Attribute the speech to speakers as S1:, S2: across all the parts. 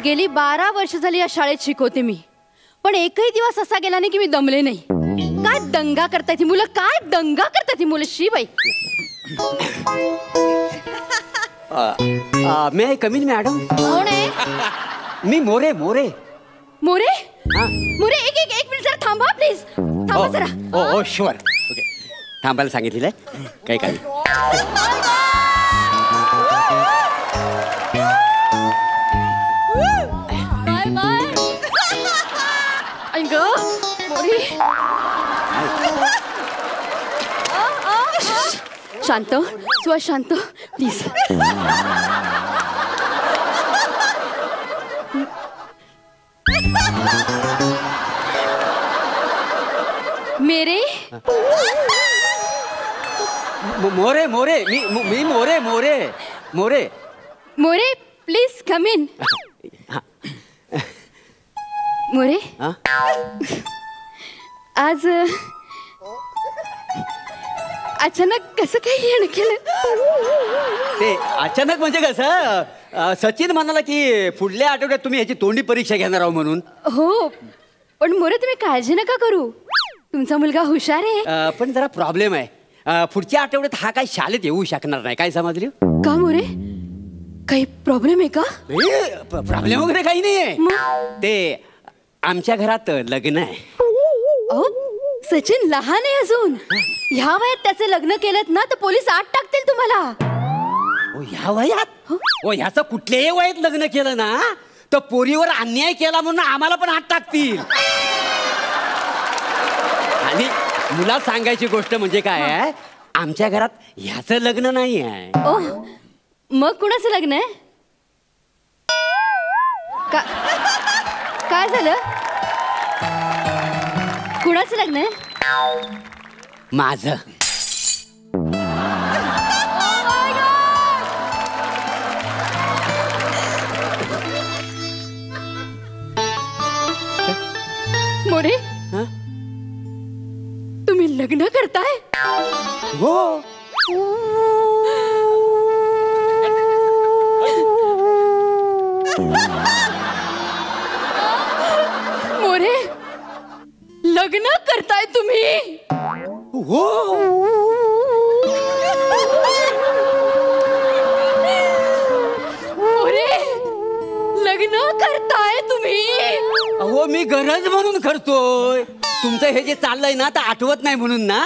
S1: गेली 12 वर्ष झाली या शाळेत शिकवते मी, पण एकही दिवस असा गेला नाही की मी दमले नाही. काय दंगा करताय ती मुलं, काय दंगा करताय ती मुलं. शी बाई.
S2: मे आय कम इन मॅडम?
S1: कोण आहे?
S2: मी मोरे. मोरे
S1: मोरे एक मिनिट जरा थांबा प्लीज. थांबा जरा.
S2: ओ शुअर. ओके, थांबायला सांगितलेलं आहे. काही काय
S1: शांत स्व शांत प्लीज. मेरे
S2: मोरे मी More
S1: please come in. More आज अचानक कसं काही येणं केलं?
S2: ते अचानक म्हणजे कसं, सचिन म्हणाला की पुढल्या आठवड्यात तुम्ही ह्याची तोंडी परीक्षा घेणार आहो म्हणून.
S1: हो, पण मोरे तुम्ही काळजी नका करू, तुमचा मुलगा हुशार आहे.
S2: पण जरा प्रॉब्लेम आहे. पुढच्या आठवड्यात हा काही शाळेत येऊ शकणार नाही. काय समजली?
S1: का मोरे, काही प्रॉब्लेम आहे का?
S2: प्रॉब्लेम वगैरे काही नाहीये. ते आमच्या घरात लग्न आहे.
S1: सचिन लहान आहे अजून. ह्या वयात त्याचे लग्न केलं ना तर पोलीस आत टाकतील तुम्हाला.
S2: ह्या वयात? ह्याचं कुठल्याही वयात लग्न केलं ना तर पोरीवर अन्याय केला म्हणून आम्हाला पण आत टाकतील. आणि मुला सांगायची गोष्ट म्हणजे काय आहे, आमच्या घरात ह्याचं लग्न नाही आहे.
S1: मग कुणाचं लग्न आहे? काय झालं? कुणाचं लग्न आहे?
S2: माझं.
S1: मोरे, तुम्ही लग्न करताय?
S2: हो.
S1: मोरे, लग्न करताय तुम्ही?
S2: हो.
S1: मोरे, लग्न करताय तुम्ही?
S2: अहो, मी गरज म्हणून करतोय. तुमचं हे जे चाललंय ना तर आठवत नाही म्हणून ना,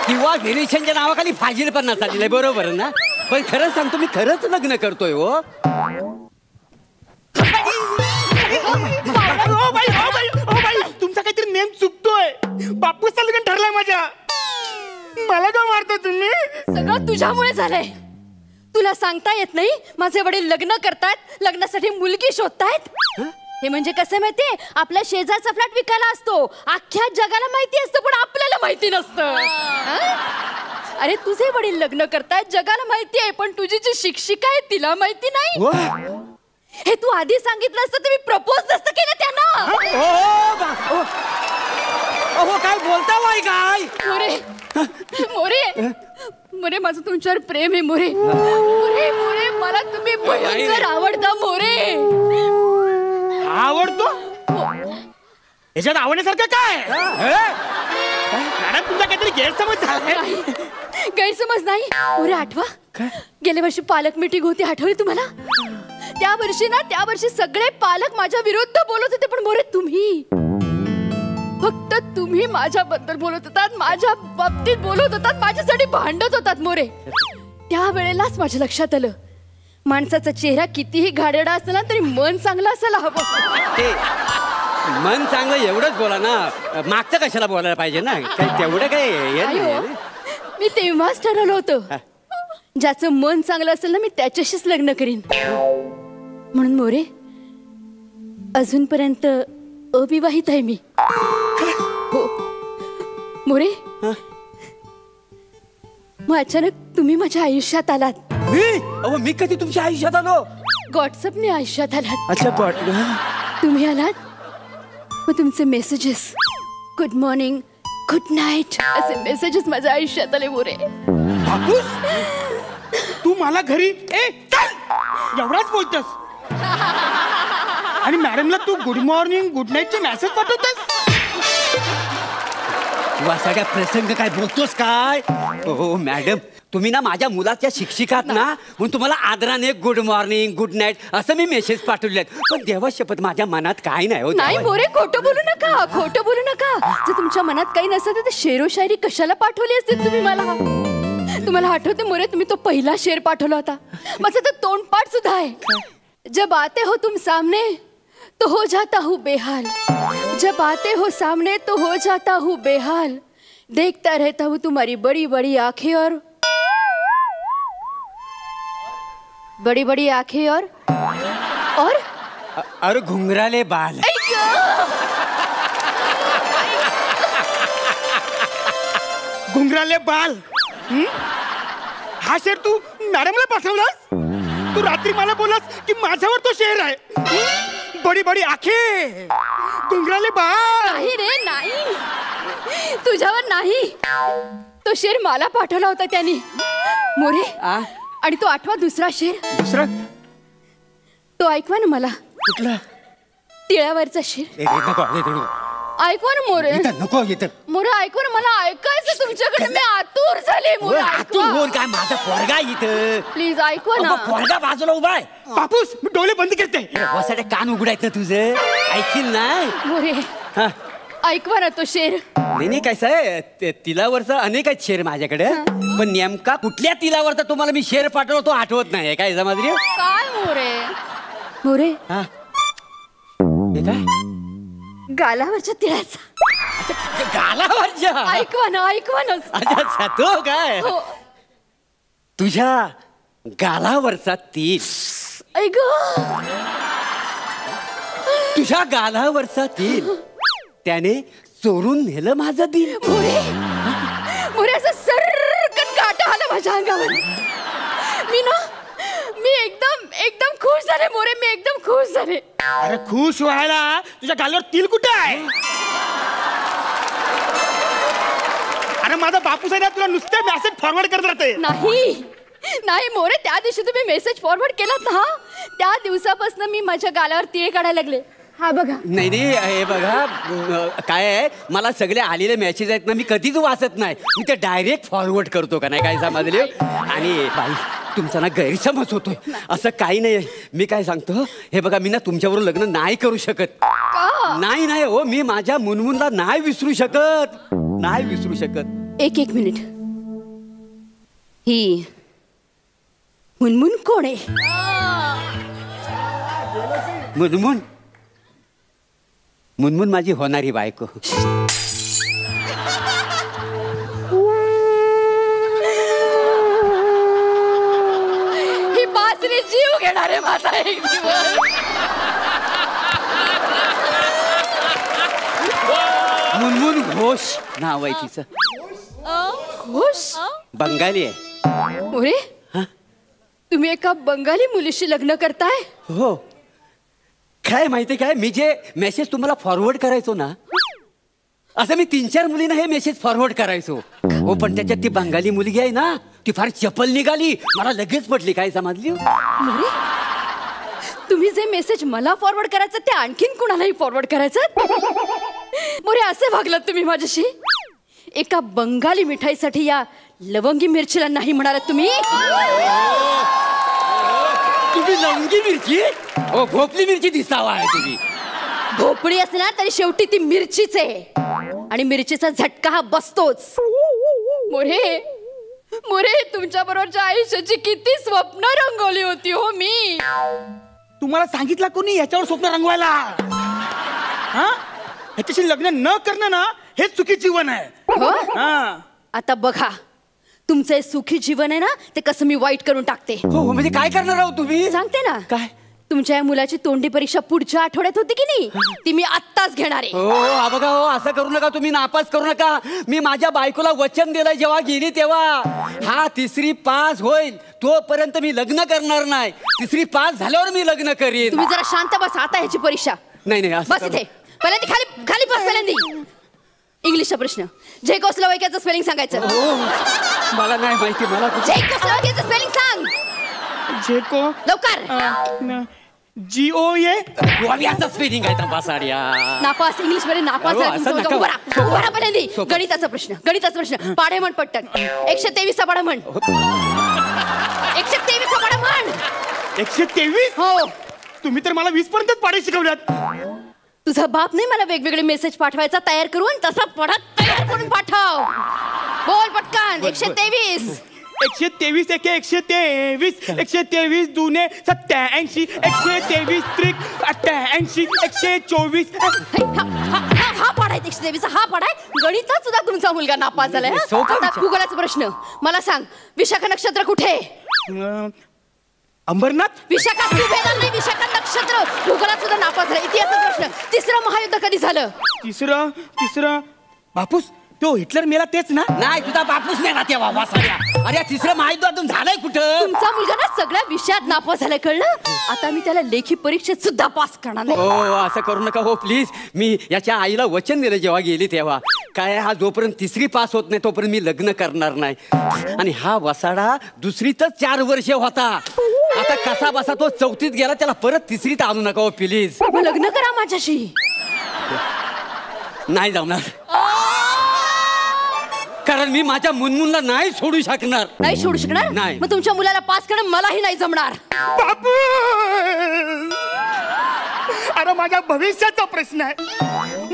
S2: किंवा व्हेरिएशनच्या नावाखाली फाजील पण नसालेलं आहे. बरोबर ना? पण खरंच सांगतो, मी खरंच लग्न करतोय. हो,
S3: तुमचा काहीतरी नेम चुकतोय. बापूचा लग्न ठरलाय माझ्या. मला का मारता तुम्ही?
S1: सगळं तुझ्यामुळे झालंय. तुला सांगता येत नाही माझे वडील लग्न करतायत, लग्नासाठी मुलगी शोधतायत. हे म्हणजे कसं माहितीये, आपल्या शेजारचा फ्लॅट विकायला असतो, अख्ख्या जगाला माहिती असतं पण आपल्याला माहिती नसतं. अरे तुझे वडील लग्न करतायत, जगाला माहिती आहे, पण तुझी जी शिक्षिका आहे तिला माहिती नाही. हे तू आधी सांगितलं असतं तर मी प्रपोज नसतं केलं त्यांना.
S2: काय बोलता वाय काय?
S1: मोरे मोरे मोरे, माझं तुमच्यावर प्रेम आहे मोरे. मोरे मोरे, मला तुम्ही भयंकर आवडता मोरे.
S3: आवडतो? याच्यात आवडण्यासारखं काय? मॅडम, तुमचा काहीतरी गैरसमज झालाय.
S1: गैरसमज नाही मोरे. आठवा, गेल्या वर्षी पालक मीटिंग होती, आठवली तुम्हाला? त्या वर्षी सगळे पालक माझ्या विरुद्ध बोलत होते, पण मोरे तुम्ही, फक्त तुम्ही माझ्याबद्दल बोलत होतात, माझ्या बाबतीत बोलत होतात, माझ्यासाठी भांडत होतात मोरे. त्या वेळेलाच माझ्या लक्षात आलं, माणसाचा चेहरा कितीही घाणेरडा असला तरी मन चांगलं असायला हवं.
S2: ते मन चांगलं एवढंच बोला ना, मागचं कशाला बोलायला पाहिजे ना. तेवढं काय
S1: मी तेव्हाच ठरवलं होतं, ज्याचं मन चांगलं असेल ना मी त्याच्याशीच लग्न करीन. म्हणून मोरे, अजूनपर्यंत अविवाहित आहे मी. हो मोरे, मग अचानक तुम्ही माझ्या आयुष्यात आलात.
S2: मी कधी तुमच्या आयुष्यात आलो?
S1: व्हॉट्सअपने आयुष्यात आलात.
S2: अच्छा,
S1: तुम्ही आलात, मग तुमचे messages, good morning, good night असे मेसेजेस माझ्या आयुष्यात आले मोरे.
S3: बापूस तू मला घरी चल एवढाच बोलतस आणि मॅडमला तू गुड मॉर्निंग गुड नाईटचे मेसेज पाठवतस.
S2: तू असा काय प्रसंग काय बोलतोस काय? हो मॅडम, तुम्ही ना माझ्या मुलाच्या शिक्षिकात ना, म्हणून तुम्हाला आदराने गुड मॉर्निंग गुड नाईट असं मी मेसेज पाठवलेत. पण देवा शपथ माझ्या मनात काय नाही. हो
S1: नाही मोरे, खोटं बोलू नका, खोटं बोलू नका. जर तुमच्या मनात काही नसतं तर शेरो शायरी कशाला पाठवली असते तुम्ही मला? तुम्हाला आठवते मोरे, तुम्ही तो पहिला शेर पाठवला होता. माझं तर तोंडपाठ सुद्धा आहे. जब आते हो तुम सामने तो हो जाता हूँ बेहाल, जब आते हो सामने तो हो जाता हूँ बेहाल, देखता रहता हूँ तुम्हारी बड़ी बड़ी आंखें और बड़ी बड़ी आंखें और
S2: घुंघराले बाल.
S3: घुंगराले बाल. हा शेर तू मॅडमला पाठवलास? तू रात्री मला बोलास की माझ्यावर तो शेर आहे. बडी बडी आखे घुंगराले बाल.
S1: नाही रे, नाही, तुझ्यावर नाही. तो शेर मला पाठवला होता त्याने मोरे. आणि तो आठवा दुसरा शेर.
S3: दुसरा
S1: तो ऐकवा ना मला.
S3: कुठला?
S1: तिळावरचा शेर ऐकवा ना मोरे.
S2: नको येत
S1: मोरे, ऐकवा ना, मला ऐकायचं तुमच्याकडे. मी आतुर झाले मोरे.
S2: काय माझा पोरगा इथं.
S1: प्लीज ऐकवा ना.
S2: पोरगा बाजूला उभा आहे.
S3: बापूस मी डोळे बंद करते.
S2: वसाडे कान उघडायचं तुझं. ऐकील नाही
S1: मोरे,
S2: हा.
S1: ऐकवा ना तो शेर.
S2: नाही कसं आहे, तिलावरचा अनेक आहेत शेर माझ्याकडे, पण नेमका कुठल्या तिलावरचा तुम्हाला मी शेर पाठवला तो आठवत नाही. काय समजली?
S1: काय मोरे? मोरे,
S2: हा हे काय?
S1: गालावरच्या तिळाचा.
S2: गालावरच्या?
S1: ऐकवा ना, ऐकवा ना.
S2: अच्छा तो काय?
S1: हो.
S2: तुझ्या गालावरचा तीळ.
S1: ऐक,
S2: तुझ्या गालावरचा तीळ त्याने चोरून नेलं माझं दिल.
S1: मोरे, मोरे, असं सर्रकन काटा आला माझ्या अंगावर. मी एकदम खुश झाले मोरे. मी एकदम खुश झाले.
S3: अरे खुश व्हायला तुझ्या गालावर तिल कुठे आहे? अरे माझा बापूस आहे ना, तुला नुसते मेसेज फॉरवर्ड करत राहते.
S1: नाही मोरे, त्या दिवशी तुम्ही मेसेज फॉरवर्ड केलात ना, त्या दिवसापासून मी माझ्या गालावर तिळ काढायला लागले. हा बघा.
S2: नाही हे बघा, काय आहे, मला सगळे आलेले मेसेज आहेत ना, मी कधीच वाचत नाही. मी ते डायरेक्ट फॉरवर्ड करतो का नाही, काय समजले? आणि बाई तुमचा ना गैरसमज होतोय. असं काही नाही. मी काय सांगतो, हे बघा, मी ना तुमच्याबरोबर लग्न नाही करू शकत. नाही हो, मी माझ्या मुनमुनला नाही विसरू शकत.
S1: एक मिनिट. ही मुनमुन कोण आहे?
S2: मुनमुन माझी होणारी बायको.
S1: ही बासरी जीव घेणार आहे माझा एक दिवस.
S2: मुनमुन घोष नाव आहे तिचं.
S1: घोष?
S2: बंगाली आहे.
S1: मोरे, तुम्ही एका बंगाली मुलीशी लग्न करताय?
S2: हो. काय माहिती काय, मी जे मेसेज तुम्हाला फॉरवर्ड करायचो ना, असं मी 3-4 मुलींना हे मेसेज फॉरवर्ड करायचो. हो, पण त्याच्यात ती बंगाली मुलगी आहे ना, ती फार चपल निघाली. मला लगेच पटली. काय समजली?
S1: मोरे, तुम्ही जे मेसेज मला फॉरवर्ड करायचं ते आणखीन कुणालाही फॉरवर्ड करायचं? मोरे, असे वागलात तुम्ही माझ्याशी? एका बंगाली मिठाईसाठी या लवंगी मिरचीला नाही म्हणालात तुम्ही?
S2: तुम्ही लवंगी मिरची? हो, भोपली मिरची दिसावा आहे तुम्ही.
S1: भोपळी असणार तरी शेवटी ती मिरचीच आहे, आणि मिरचीचा झटका हा बसतोच. मोरे, तुमच्या बरोबरच्या आयुष्याची किती स्वप्न रंगवली होती हो मी.
S3: तुम्हाला सांगितलं कोणी याच्यावर स्वप्न रंगवायला? हा, ह्याच्याशी लग्न न करणं ना, हेच चुकी जीवन आहे.
S1: हो?
S3: हा.
S1: आता बघा, तुमचं सुखी जीवन आहे ना, ते कसं मी वाईट करून टाकते.
S2: हो, म्हणजे काय करणार आहोत तुम्ही?
S1: सांगते ना.
S2: काय?
S1: तुमच्या या मुलाची तोंडी परीक्षा पुढच्या आठवड्यात होती की नाही, ती मी आत्ताच घेणार आहे.
S2: हो, बघा हो, असं करू नका तुम्ही, नापास करू नका. मी माझ्या बायकोला वचन दिलंय जेव्हा गेली तेव्हा, हा 3री पास होईल तोपर्यंत मी लग्न करणार नाही. 3री पास झाल्यावर मी लग्न करीन.
S1: तुम्ही जरा शांत बस. आता ह्याची परीक्षा
S2: नाही
S1: बस इथे. पहिल्यांदा खाली बस. पहिल्यांदा इंग्लिशचा प्रश्न. झेकोस्लोवाकियाचं स्पेलिंग सांगायचं.
S2: मला नाही माहिती. मला
S1: झेकोस्लोवाकियाचं स्पेलिंग सांग.
S3: झेको
S1: लवकर.
S3: GOA.
S2: गोव्याचा स्पेलिंग आहे वासाड्या.
S1: नापास. इंग्लिश मध्ये नापास
S2: अहो,
S1: आहे
S2: असं
S1: तुमचं.
S2: नका.
S1: उभा राहा. उभा राहा पहिल्यांदी.
S2: सोपं.
S1: गणिताचा प्रश्न. पाढे म्हण पटकन. 123 पाढा म्हण. 123 पाढा म्हण.
S3: 123.
S1: हो.
S3: तुम्ही तर मला 20 पर्यंतच पाडे शिकवल्यात.
S1: तुझा बाप नाही मला वेगवेगळे मेसेज पाठवायचा तयार करून, तसा पढा तयार करून पाठव. बोल पटकन. 123.
S3: 123 एके 123. 123 दुने 87. 123 त्रिक 88. 124.
S1: हा पाढाय 123. हा पाढाय. गणितात सुद्धा तुमचा मुलगा नापास झालाय.
S2: सोपा
S1: आता
S2: विचार.
S1: भूगोलाचा प्रश्न. मला सांग, विशाखा नक्षत्र कुठे?
S3: अंबरनाथ.
S1: विशाखा सुभेदार नाही, विशाखा नक्षत्र. भूगोलात सुद्धा नापास झाला. इतिहासाचा प्रश्न. तिसरं महायुद्ध कधी झालं?
S3: तिसरं बापूस तो हिटलर मेला तेच ना.
S2: नाही, तुझा बापूस नाही ना तेव्हा वासाड्या. अरे तिसरं माहिती अजून झालंय कुठं?
S1: तुमचा मुलगा ना सगळ्या विषयात नापास झालाय, कळलं? आता मी त्याला लेखी परीक्षेत सुद्धा पास करणार नाही.
S2: हो, असं करू नका हो प्लीज. मी याच्या आईला वचन दिलं जेव्हा गेली तेव्हा, काय हा जोपर्यंत तिसरी पास होत नाही तोपर्यंत मी लग्न करणार नाही. आणि हा वसाडा दुसरीतच 4 वर्ष होता. आता कसा बसा तो 4थीत गेला, त्याला परत तिसरीत आणू नका हो प्लीज.
S1: मग लग्न करा माझ्याशी.
S2: नाही जमणार, कारण मी माझ्या मुनमुनला नाही सोडू शकणार.
S1: नाही सोडू शकणार?
S2: नाही.
S1: मग तुमच्या मुलाला पास करणं मलाही नाही जमणार.
S3: बापू, अरे माझ्या भविष्याचा प्रश्न आहे.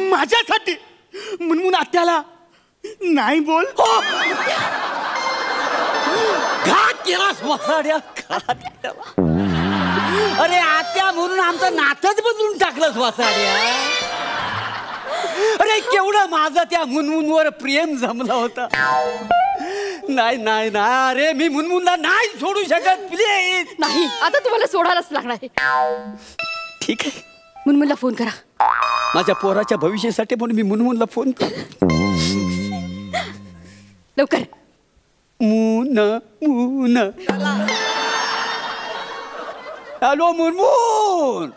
S3: माझ्यासाठी मुनमुन आत्याला नाही बोल.
S2: घात केलास वसाड्या, घात केला. अरे आत्या म्हणून आमचं नातच बदलून टाकलंस वसाड्या. अरे केवढं माझं त्या मुनमुनवर प्रेम जमला होता. नाही नाही नाही, अरे मी मुनमुनला नाही सोडू शकत प्लीज.
S1: नाही, आता तुम्हाला सोडायलाच लागणार आहे.
S2: ठीक आहे,
S1: मुनमुनला फोन करा.
S2: माझ्या पोराच्या भविष्यासाठी म्हणून मी मुनमुनला फोन करतो.
S1: लवकर.
S2: मुन मुन. हॅलो मुनमुन,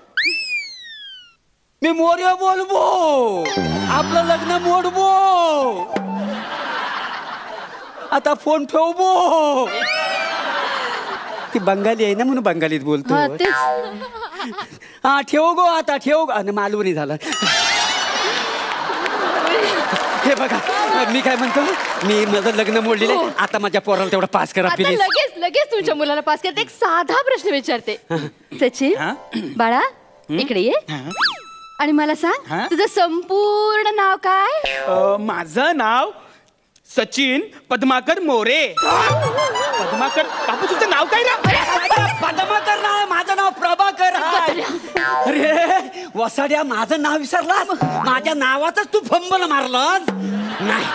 S2: मी मोर्या बोलबो. आपलं लग्न मोडबो. आता फोन ठेवबो. ती बंगाली आहे ना म्हणून बंगालीत बोलतो.
S1: हा, तेच.
S2: हा ठेव गो, आता ठेव गो. आणि मालवणी झाला. हे बघा, मी काय म्हणतो, मी माझं लग्न मोडलेलं आहे. आता माझ्या पोराला तेवढा पास करा
S1: आता
S2: प्लीज.
S1: लगेच तुमच्या मुलाला पास करते. एक साधा प्रश्न विचारते. सचिन बाळा, इकडे ये आणि मला सांग, तुझं संपूर्ण नाव काय?
S3: माझं नाव सचिन पद्माकर मोरे. पद्माकर. बापू तुझं नाव काय ना?
S2: पद्माकर नाव, माझं नाव प्रभाकर आहे. अरे वसाड्या, माझं नाव विसरलास? माझ्या नावातच तू फंबल मारलास. नाही,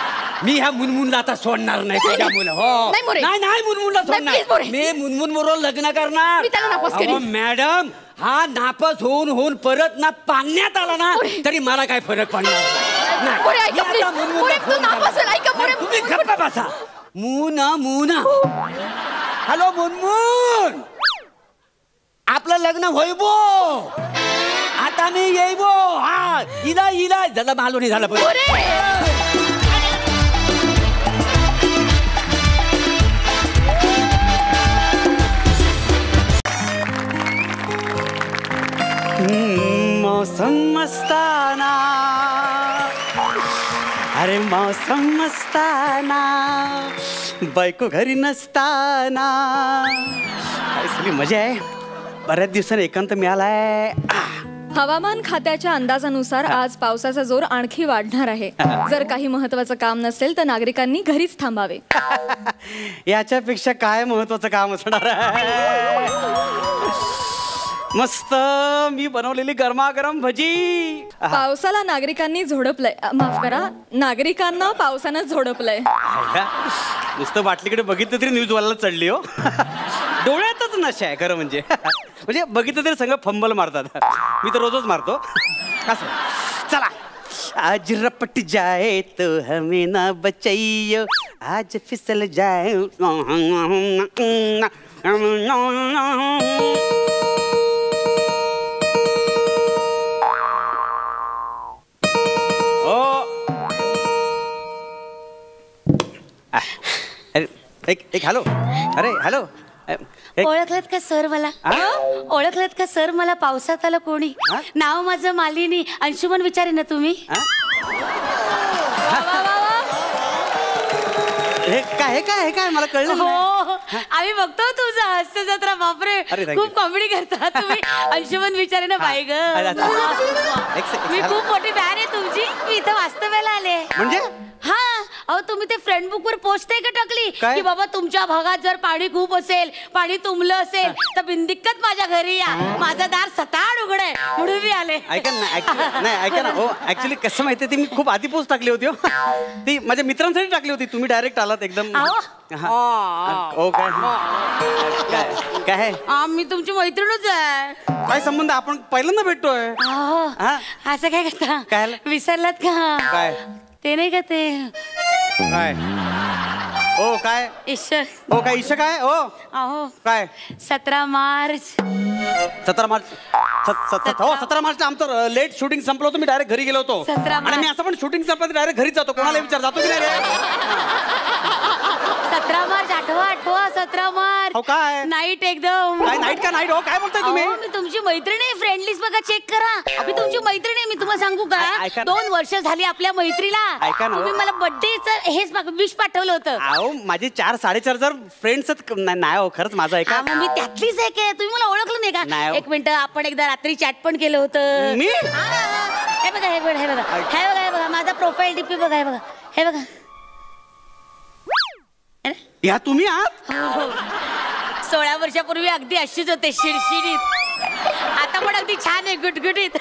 S2: मी ह्या मुनमुनला आता सोडणार नाही. तुझ्या मुलं हो नाही मुनमुनला सोडणार. मी मुनमुन बरोबर लग्न करणार.
S1: मी त्याला नापास करीन.
S2: मॅडम, हा नापास होऊन परत ना पाण्यात आला ना तरी मला काय फरक पडणार नाही. तुम्ही गप्पा बसा. मुना मुना. हॅलो मुनमुन, आपलं लग्न होईबो. आता मी येईबो. हा इला झालं, मालवणी झालं. मौसम मस्ताना, अरे मौसम मस्ताना, बायको घरी नसताना. काय सगळी मजा आहे. बऱ्याच दिवसांनी एकांत मिळालाय.
S4: हवामान खात्याच्या अंदाजानुसार आज पावसाचा जोर आणखी वाढणार आहे. जर काही महत्त्वाचं काम नसेल तर नागरिकांनी घरीच थांबावे.
S2: याच्यापेक्षा काय महत्वाचं काम असणार आहे? मस्त मी बनवलेली गरमागरम भजी.
S4: पावसाला नागरिकांनी झोडपलंय. माफ करा, नागरिकांना पावसानं झोडपलंय.
S2: नुसतं बाटलीकडे बघितलं तरी न्यूज वाला चढली हो. डोळ्यातच नशा आहे खरं म्हणजे. म्हणजे बघितलं तरी सगळं फंबल मारतात. मी तर रोजच मारतो. असं चला. आज रपट जाए तो हमें ना बचाइयो, आज फिसल जाए. एक हॅलो. अरे हॅलो.
S5: ओळखलत का सर मला? ओळखलत का सर मला? पावसात आलं कोणी? नाव माझं मालिनी. अंशुमन विचारे ना तुम्ही?
S2: हे काय मला कळलं
S5: हो
S2: नाही.
S5: आम्ही बघतो तुझं हास्य जत्रा. बापरे
S2: अरे, thank
S5: खूप
S2: you.
S5: कॉमेडी करता तुम्ही. अंशुमन विचारे ना बाई ग. मी खूप मोठी फॅन आहे तुमची. मी इथं वास्तव्याला आले.
S2: म्हणजे
S5: हा अहो तुम्ही ते फ्रेंड बुक वर पोस्ट आहे का टाकली
S2: काय?
S5: की बाबा तुमच्या भागात जर पाणी खूप असेल, पाणी तुंबलं असेल तर बिनदिक्कत माझ्या घरी या. माझं दार सताड उघड आहे म्हणून मी आले.
S2: ऐका ना नाही ऐका ना. हो ऍक्च्युली कसं माहितीये, ती मी खूप आधी पोस्ट टाकली होती. ती माझ्या मित्रांसाठी टाकली होती. तुम्ही डायरेक्ट आलात एकदम. हो काय
S5: मी तुमची मैत्रीणच आहे.
S2: काय संबंध? आपण पहिल्यांदा भेटतोय.
S5: असं काय करता?
S2: काय?
S5: विसरलात का?
S2: काय
S5: ते नाही का ते
S2: काय ओ काय
S5: ईश्वर?
S2: ओ काय ईशा काय ओ
S5: अहो
S2: काय
S5: 17 मार्च
S2: 17 मार्च. हो 17 मार्चला आमचं लेट शूटिंग संपलं होतं. मी डायरेक्ट घरी गेलो होतो.
S5: 17
S2: आणि मी असं पण शूटिंग संपलं डायरेक्ट घरी जातो. कोणाला विचार जातो की नाही रे?
S5: 17 मार्च आठवा 17 मार्च.
S2: हो काय
S5: नाईट एकदम.
S2: काय नाईट का नाईट? हो काय बोलताय तुम्ही?
S5: अहो, मी तुमची मैत्रीण आहे. फ्रेंड लिस्ट बघा, चेक करा. मी तुमची मैत्रीण आहे. मी तुम्हाला सांगू का,
S2: ऐका ना.
S5: 2 वर्ष झाली आपल्या मैत्रीला.
S2: ऐका ना.
S5: तुम्ही मला बर्थडेचं हेच विश पाठवलं होतं.
S2: अहो माझे 4-4.5 फ्रेंड्स नाही हो खरंच माझं ऐका.
S5: मग मी त्यातलीच आहे की. तुम्ही मला ओळखलं नाही
S2: नाही
S5: का?
S2: हो.
S5: एक मिनिट, आपण एकदा रात्री चॅट पण केलं होतं.
S2: मी?
S5: हे बघा हे बघा माझा प्रोफाईल डीपी बघा. हे बघा
S2: या तुम्ही आहात?
S5: 16 वर्षापूर्वी अगदी अशीच होते, शिडशिडीत. आता पण अगदी छान आहे, गुटगुटीत.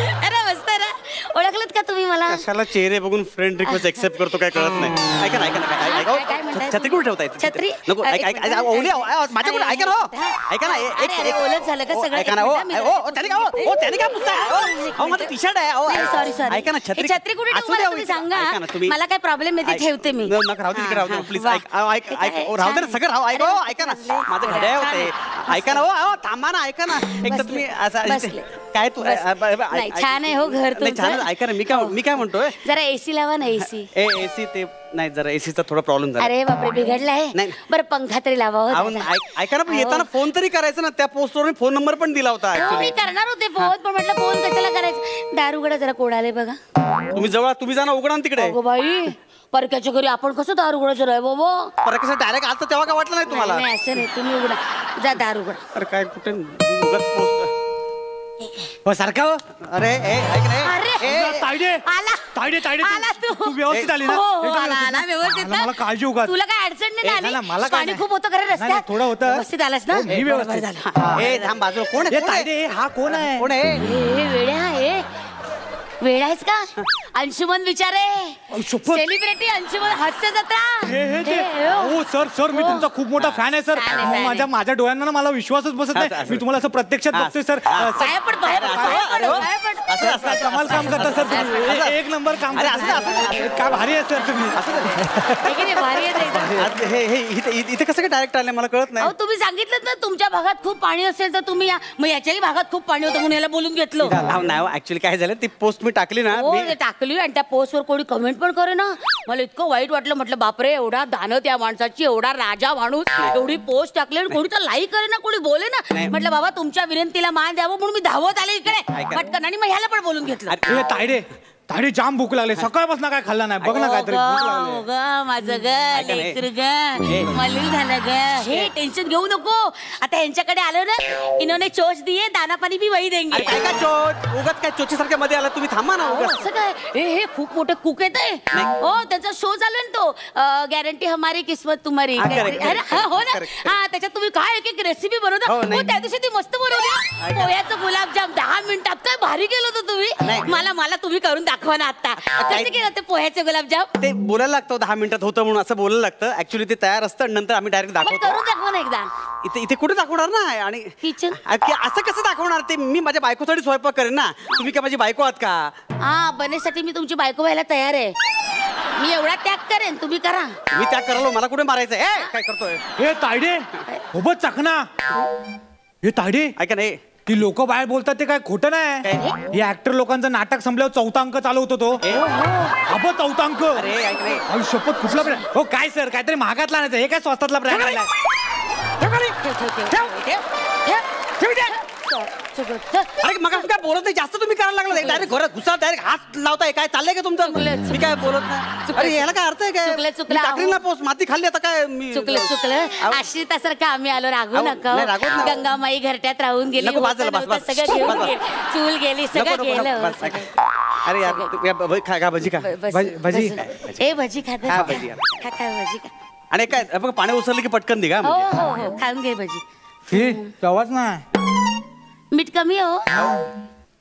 S5: अरे मस्त ना. ओळखलत का तुम्ही मला?
S2: कशाला चेहरे बघून फ्रेंड रिक्वेस्ट एक्सेप्ट करतो काय कळत नाही. ऐका ना
S5: काय म्हणताय?
S2: छत्री कुठे ठेवताय?
S5: छत्री?
S2: नको माझ्याकडे ऐका ना. ऐका ना
S5: अरे, ओलच झालं का सगळं?
S2: ऐका ना.
S5: एक मिनिट, मी
S2: त्याने काय पुसताय? माझं टी शर्ट आहे.
S5: सॉरी
S2: ऐका ना
S5: छत्री कुठे ठेवू मला तुम्ही सांगा.
S2: ऐका ना तुम्ही.
S5: मला काय प्रॉब्लेम नाही, ती ठेवते मी.
S2: नका राहू दे तिकडे राहू दे प्लीज. राहू दे सगळं राहू. ऐका ना माझं घड्याळ होते. ऐका ना. हो थांबा ना. ऐका ना एकदा तुम्ही असं काय तू
S5: छान आहे हो घर तुमचं.
S2: ऐका ना मी काय म्हणतोय,
S5: जरा एसी लावा ना. एसी
S2: एसी ते नाही जरा एसीचा थोडा प्रॉब्लेम झाला.
S5: अरे बापरे बिघडलाय.
S2: नाही.
S5: बरं पंखा तरी लावा.
S2: ऐका ना पण येताना फोन तरी करायचा ना. त्या पोस्टवर फोन नंबर पण दिला होता
S5: मी
S2: ऍक्च्युली.
S5: करणार होते फोन, पण म्हटलं फोन कशाला करायचं. दार उघडा जरा, कोण आले बघा.
S2: तुम्ही जाणं उघडा ना तिकडे.
S5: अगो बाई, परक्याच्या घरी आपण कसं दार उघडायचं रे बाबा?
S2: परत कसं डायरेक्ट आलं तेव्हा काय वाटलं नाही तुम्हाला?
S5: नाही असं नाही, तुम्ही उघडा. जा दार उघडा.
S2: अरे काय कुठे उगाच पोस्ट हो सारखा हो. अरे ऐक
S5: अरे
S3: तायडे
S5: आला आला
S3: तू व्यवस्थित आली ना?
S5: हो,
S3: एकदम
S5: आला व्यवस्थित ना?
S3: मला काळजी उगाच.
S5: तुला काय अडचण नाही
S3: नाही,
S5: आली?
S3: मला काय
S5: पाणी
S3: नाही.
S5: खूप होतं खरं
S3: नाही,
S5: रस्त्यात.
S3: थोडं होतं.
S5: व्यवस्थित आलास ना?
S3: मी व्यवस्थित.
S5: बरं झालं.
S2: ए थांब बाजूला कोण आहे?
S3: तायडे हा कोण आहे?
S2: कोण आहे?
S5: हे वेड्या आहे. वेळ आहेस का? अंशुमन विचारे,
S3: शपथ.
S5: सेलिब्रिटी अंशुमन हास्य जत्रा.
S3: हे ते
S5: हो.
S3: हो सर मी तुमचा खूप मोठा फॅन आहे सर.
S5: fan आहे.
S3: माझ्या डोळ्यांना ना मला विश्वासच बसत नाही.
S2: असं.
S3: मी तुम्हाला असं प्रत्यक्षात बघतोय सर.
S5: पाया पड, पाया पड, पाया पड, पाया पड.
S3: कमाल काम करता सर तुम्ही. एक नंबर काम करता. काय भारी आहे सर तुम्ही.
S5: हे की नाही, भारी आहे ते.
S2: आज हे इथे कसं काय डायरेक्ट आले मला कळत नाही.
S5: अहो तुम्ही सांगितलं ना तुमच्या भागात खूप पाणी असेल तर तुम्ही या. मग याच्याही भागात खूप पाणी होतं म्हणून याला बोलून घेतलं.
S2: नाही ऍक्च्युली काय झालं, ती पोस्ट मी टाकली ना.
S5: हो, ते टाकली आणि त्या पोस्टवर कोणी कमेंट पण करे ना. मला इतकं वाईट वाटलं. म्हटलं बापरे, एवढा दानव त्या माणसाची, एवढा राजा माणूस, एवढी पोस्ट टाकली आणि कोणी तर लाईक करे ना, कोणी बोले ना. म्हटलं बाबा तुमच्या विनंतीला मान द्यावं म्हणून मी धावत आले इकडे पटकन आणि मग ह्याला पण बोलून घेतलं.
S3: हे तायडे जाम भूक लागले. सकाळपासून काय खाल्लं नाही. बघ ना काहीतरी भूक लागली.
S5: माझं ग लेकर ग मलिन झालं ग. हे टेन्शन घेऊ नको. आता यांच्याकडे आलो ना, इन्होंने चोच दिए, दाना पाणी भी वही देंगे.
S2: काय काय चोच उगाच काय चोची सारख्या मध्ये आला तुम्ही. थांबा ना उगाच.
S5: असं काय? हे खूप मोठे कुक येत आहे. हो त्यांचा शो चालू आहे ना तो, गॅरंटी हमारी किस्मत तुम्हारी.
S2: हा, correct,
S5: अरे, हा, हो ना.
S2: correct.
S5: हा त्याच्यात तुम्ही काय एक रेसिपी बनवता.
S2: हो, नाही.
S5: हो, त्या दिवशी ती मस्त बनवली. पोह्याचं गुलाबजाम 10 मिनिटात. काय भारी केलं होतं तुम्ही. मला तुम्ही करून दाखवा ना आता. कसं केलं ते पोह्याचे गुलाबजाम?
S2: ते बोलायला लागतं 10 मिनिटात होतं म्हणून असं बोलायला लागतं. ऍक्च्युली ते तयार असतं नंतर आम्ही डायरेक्ट
S5: मग
S2: दाखवतो.
S5: करून दाखवा ना एकदा.
S2: इथे कुठे दाखवणार ना. आणि
S5: किचन
S2: असं कसं दाखवणार? ते मी माझ्या बायकोसाठी स्वयंपाक करेन ना. तुम्ही काय माझी बायको आहात का?
S5: हा, बनेसाठी मी तुमची बायको व्हायला तयार आहे. मी एवढा त्याग करेन, तुम्ही करा.
S2: मी त्या करलो, मला कुठे मारायचं? काय करतोय?
S3: हे तायडे उभं चाकणा. हे तायडे
S2: ऐका नाही
S6: ती लोक बाहेर बोलतात ते काय खोटं नाही. हे ऍक्टर लोकांचं नाटक संपल्यावर 4था अंक चालू होतो तो. अब 4था अंक. अरे शपथ कुठला ब्रँड. हो काय सर काहीतरी महागातला आणायचं, हे काय स्वस्तातला ब्रँड आहे.
S2: अरे मग काय बोलत नाही जास्त तुम्ही करायला लागला. डायरेक्ट घरात घुसा, डायरेक्ट हात लावताय. काय चाललंय का तुमचं? मी काय बोलत नाही. अरे याला काय अर्थ आहे काय?
S5: चुकलं
S2: टाकरीला पोस्ट माती खाल्ली आता काय मी
S5: चुकलं आश्रितासारखं आम्ही आलो. रागू नका. गंगामाई घरट्यात राहून गेली. सगळं घेऊन गेली. चूल गेली, सगळं गेलं.
S2: अरे यार खा भजी खा.
S6: भजी
S5: ए भजी खाता.
S2: हा, भजी
S5: खा भजी खा.
S2: आणि काय बघ पाणी उसरलं की पटकन निघा.
S5: हो हो हो खाऊन घे भजी.
S6: हे चवाच ना.
S5: मीठ कमी हो.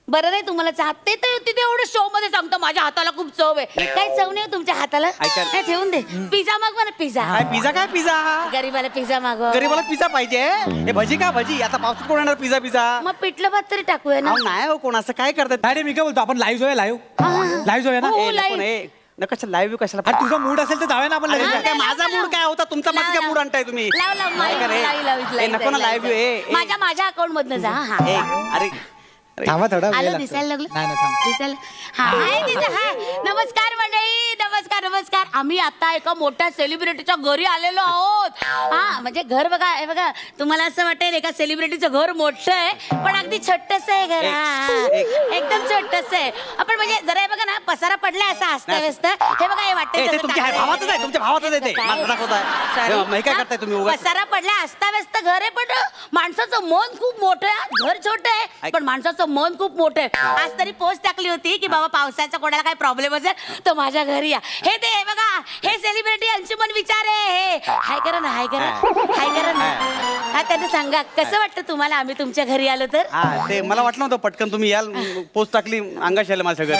S5: बरं नाही तुम्हाला चाहते तर तिथे एवढं शो मध्ये सांगतो माझ्या हाताला खूप चव आहे. काय चव नाही तुमच्या हाताला? काय ठेवून दे. पिझ्झा मागवा ना. पिझ्झा
S2: काय पिझ्झा?
S5: गरीबाला पिझ्झा मागवा.
S2: गरीबाला पिझ्झा पाहिजे. हे भजी का भजी? आता पावसात कोण येणार पिझ्झा?
S5: मग पिठलं भात तरी टाकूया ना.
S2: नाही हो कोण असं काय करतात.
S6: अरे मी काय बोलतो आपण लाईव्ह जाऊया. लाईव्ह जाऊया ना.
S5: हो, live.
S2: कशा लाईव्ह कशाला?
S6: अरे तुझा मूड असेल तर जाऊया ना आपण लगेच.
S2: काय माझा मूड काय होता? तुमचा माझा काय मूड आणताय तुम्ही? नको ना लाईव्ह.
S5: माझ्या अकाउंट मधनं जा.
S2: अरे
S6: थांबा थोडा वेळ
S5: आलं
S6: लागतो.
S5: दिसायला लागलं.
S6: नाही नाही थांब.
S5: दिसायला हाय दिसा हाय. नमस्कार मंडळी. नमस्कार. आम्ही आता एका मोठ्या सेलिब्रिटीच्या घरी आलेलो आहोत. हा म्हणजे घर बघा. हे बघा तुम्हाला असं वाटेल एका सेलिब्रिटीचं घर मोठं आहे पण अगदी छोटस आहे घर. एकदम छोटस आहे. आपण म्हणजे जरा हे बघा ना पसारा पडलाय असा असता व्यस्त. हे बघा हे वाटतंय
S2: तुमच्या भावातच आहे. तुमच्या भावातच आहे ते. काय करताय तुम्ही?
S5: पसारा पडलाय असता व्यस्त घर आहे पण माणसाचं मन खूप मोठं आहे. घर छोटं आहे पण माणसाचं मन खूप मोठं आहे. आज तरी पोस्ट टाकली होती की बाबा पावसाचा कोणाला काय प्रॉब्लेम असेल तर माझ्या घरी या. हे ते बघा हे सेलिब्रिटी अंशुमन विचार आहे. हाय करा ना. हा त्यांना सांगा कसं वाटतं तुम्हाला आम्ही तुमच्या घरी आलो तर?
S2: ते मला वाटलं होतं पटकन तुम्ही याल. पोस्ट टाकली अंगाश आलं माझं सगळं.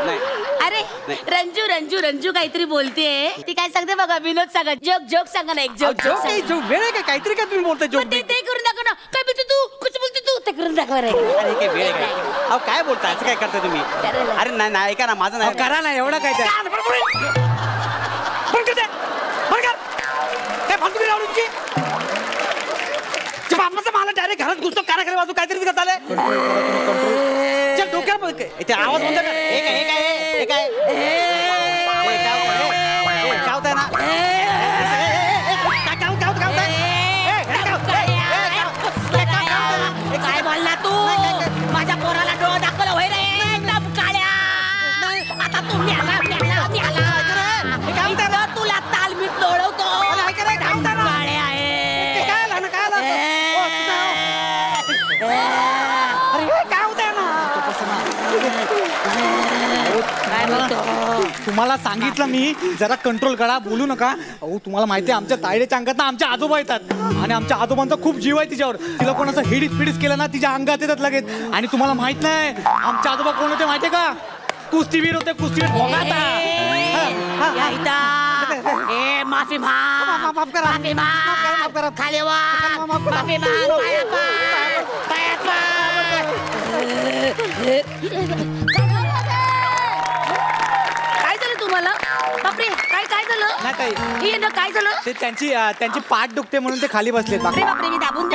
S2: नाही
S5: अरे रंजू काहीतरी बोलतेय. ती काय सांगते बघा. विनोद सांगा. जोक सांगा ना. एक जोक
S2: वेळ आहे का? काहीतरी काय तुम्ही बोलताय? जोक
S5: ते करून दाखव ना. काय बोलते तू? कुछ बोलते तू? ते करून दाखवा रे.
S2: अरे काय वेळ आहे काय? काय बोलताय? असं काय करताय तुम्ही? अरे नाही ऐका ना माझं नाही.
S6: करा ना एवढं काय
S2: बापाचं मला डायरेक्ट घरात घुसतो. काराकडे वाजू काहीतरी चालय. चल डोक्यावर इथे आवाज बंद कर. हे काय होतंय ना?
S5: काय बोलला तू? माझ्या पोराला डोळा दाखवला होय रे. एकदम काळ्या. आता तू न्याला तुला तालमीत लोळवतो. काळे आहे.
S6: तुम्हाला सांगितलं मी जरा कंट्रोल करा. बोलू नका. अहो तुम्हाला माहिती आहे आमच्या तायडेच्या अंगात ना आमच्या आजोबा येतात आणि आमच्या आजोबांचा खूप जीव आहे तिच्यावर. तिला कोण असं हिडीस केलं ना तिच्या अंगात येतात लगेच. आणि तुम्हाला माहित नाही आमचे आजोबा कोण होते माहितीये का? कुस्तीवीर होते. कुस्तीवीर
S5: माफी माफ खाली माफी काय झालं तुम्हाला? बापरे काय झालं? काय झालं?
S6: ते त्यांची पाठ दुखते म्हणून ते खाली बसले.
S5: बापरे मी दाबून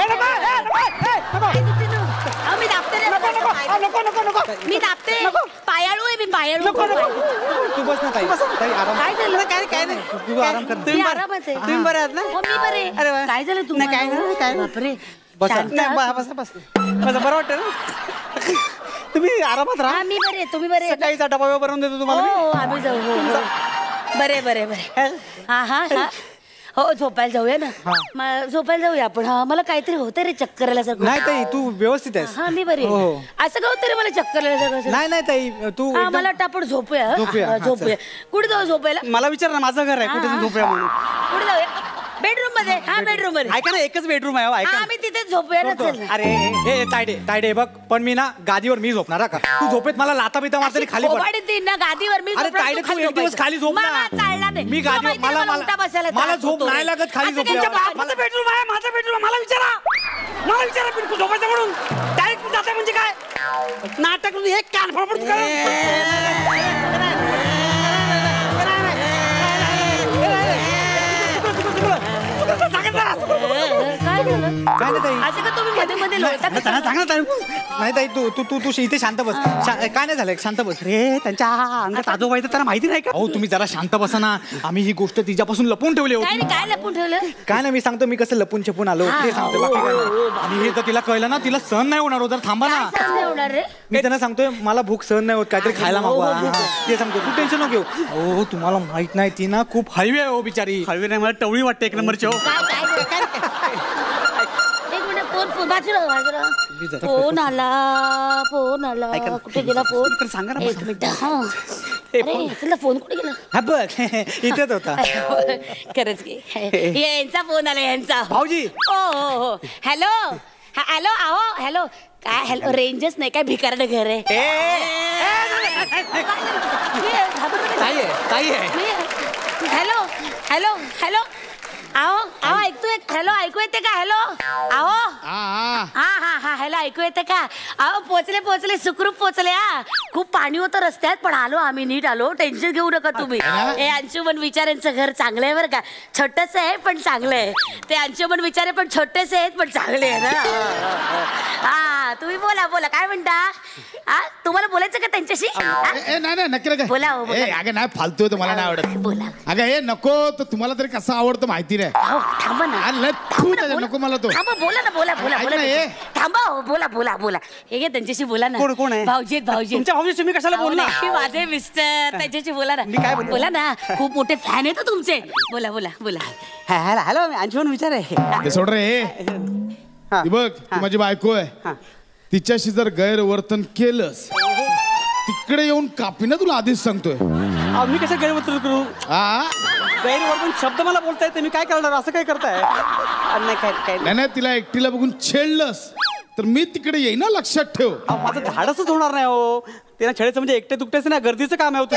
S5: मी दाबते. पायाळू आहे मी. पायाळू.
S6: तू बस ना ताई. आराम.
S5: काय झालं?
S2: काय नाही
S6: तू आराम कर.
S5: तुम्ही आरामात आहे.
S2: तुम्ही बरे आहात ना?
S5: हो मी बरे.
S2: अरे वा.
S5: काय झालं तुम्हाला?
S2: काय
S5: बापरे
S2: बस बरं वाटतं ना? तुम्ही आरामात राहा.
S5: मी बरे. तुम्ही बरे?
S2: सकाळीचा डबा बनवून देतो तुम्हाला.
S5: हो आम्ही जाऊ. बरे. हा हो झोपायला जाऊया ना. झोपायला जाऊया आपण. मला काहीतरी होतं रे चक्कर आल्यासारखं.
S6: नाही ताई तू व्यवस्थित आहेस.
S5: हा मी बरी. असं का होतं रे मला चक्कर आल्यासारखं?
S6: नाही ताई तू
S5: मला वाटतं आपण झोपूया. कुठे जाऊ झोपायला?
S2: मला विचार ना माझं घर आहे कुठे झोपूया म्हणून.
S5: कुठे जाऊया? बेडरूम मध्ये. हा बेडरूम मध्ये.
S2: ऐका ना एकच बेडरूम आहे. ऐका
S5: आम्ही तिथे झोपूया ना. चल
S6: अरे हे तायडे बघ पण मी ना गादीवर मी झोपणार का? तू झोपेत मला लाता बिता मारतरी खाली पड.
S5: ना गादीवर मी.
S6: अरे तायडे तू एक दिवस खाली झोप ना.
S5: चालणार नाही.
S6: मी गादी मला झोप नाही लागत खाली झोपल्यावर.
S2: माझं बेडरूम आहे. मला विचारा बिलकुल झोपायचं म्हणून. डायरेक्ट जाते म्हणजे काय नाटक? हे कान फडफड
S5: काय झालं?
S6: काय नाही ताई.
S5: असं का तुम्ही मध्ये मध्ये लोळता
S6: नाही,
S5: कशाला?
S6: चांगलं ताई. नाही ताई तू तू तू तू इथे शांत बस. काय नाही झालं शांत बस.
S2: रे त्यांच्या अंगात आजोबा येतं, त्याला माहिती नाही का?
S6: अहो तुम्ही जरा शांत बसा ना. आम्ही ही गोष्ट तिच्यापासून लपून ठेवली
S5: काय
S6: होती.
S5: रे, काय लपून ठेवलं?
S6: काय नाही मी सांगतो मी कसं लपून छपून आलो ते सांगतो बाकी काय नाही. आणि हे तर तिला कळलं ना तिला सहन नाही होणार. जर थांबा ना.
S5: काय सहन नाही होणार रे?
S6: मी त्यांना सांगतोय मला भूक सहन नाही होत काहीतरी खायला मागवा. ते सांगतो तू टेन्शन नको घेऊ. हो तुम्हाला माहित नाही ती ना खूप हळवी आहे हो बिचारी.
S2: हळवी नाही, मला टवळी वाटते एक नंबरची. हो
S5: एक मिनिट, फोन आला. कुठे गेला फोन?
S2: तर सांगा ना.
S5: एक मिनिट. हा अरे तुला फोन कुठे गेला?
S6: हा बघ इथेच होता.
S5: खरंच की यांचा फोन आला यांचा.
S6: भाऊजी.
S5: हो हॅलो हॅलो आहो हॅलो. काय हॅलो, रेंजच नाही काय, भिकारड घर आहे. हॅलो हॅलो हॅलो आओ आओ ऐकू येते का? हॅलो आओ हा हॅलो ऐकू येते का? आओ पोचले सुखरूप पोचले. हा खूप पाणी होतं रस्त्यात पण आलो आम्ही, नीट आलो. टेन्शन घेऊ नका तुम्ही. हे अंशुमन विचारांचं घर चांगलं आहे बरं का. छोटंच आहे पण चांगलं आहे. ते अंशुमन विचारे पण छोटेसे आहेत पण चांगले आहे ना. हा तुम्ही बोला काय म्हणता? हा तुम्हाला बोलायचं का त्यांच्याशी?
S7: नाही नक्की
S5: बोला.
S7: अगं नाही फालतू तुम्हाला नाही आवडत.
S5: बोला.
S7: अगं हे नको तर तुम्हाला तरी कसं आवडतं माहिती नाही.
S5: थांबा ना.
S7: नको मला तो.
S5: थांबा बोला ना बोला
S7: ऐक ना, हे.
S5: थांबा बोला. हे घे त्यांच्याशी बोला ना.
S2: कोण आहे?
S5: भाऊजी
S2: तुमच्या भाऊजी तुम्ही कशाला बोलला?
S5: माझे मिस्टर त्यांच्याशी बोला ना.
S2: मी काय बोलू?
S5: बोला ना. खूप मोठे फॅन आहेत तुमचे. बोला.
S2: हॅलो अंशुमन विचार आहे.
S7: ते सोड रे. ती बघ ती माझी बायको आहे. तिच्याशी जर गैरवर्तन केलंस तिकडे येऊन कापी ना, तुला आधीच सांगतोय.
S2: मी कसं गैरवर्तन करू? गैरवर्तन शब्द मला बोलता येते, मी काय करणार? असं काय करताय?
S7: नाही तिला एकटीला बघून छेडलंस तर मी तिकडे येईन ना, लक्षात ठेव.
S2: माझं धाडसच होणार नाही हो. ते ना छेडायचं म्हणजे एकटे दुकटेच ना, गर्दीचं काम आहे होतं.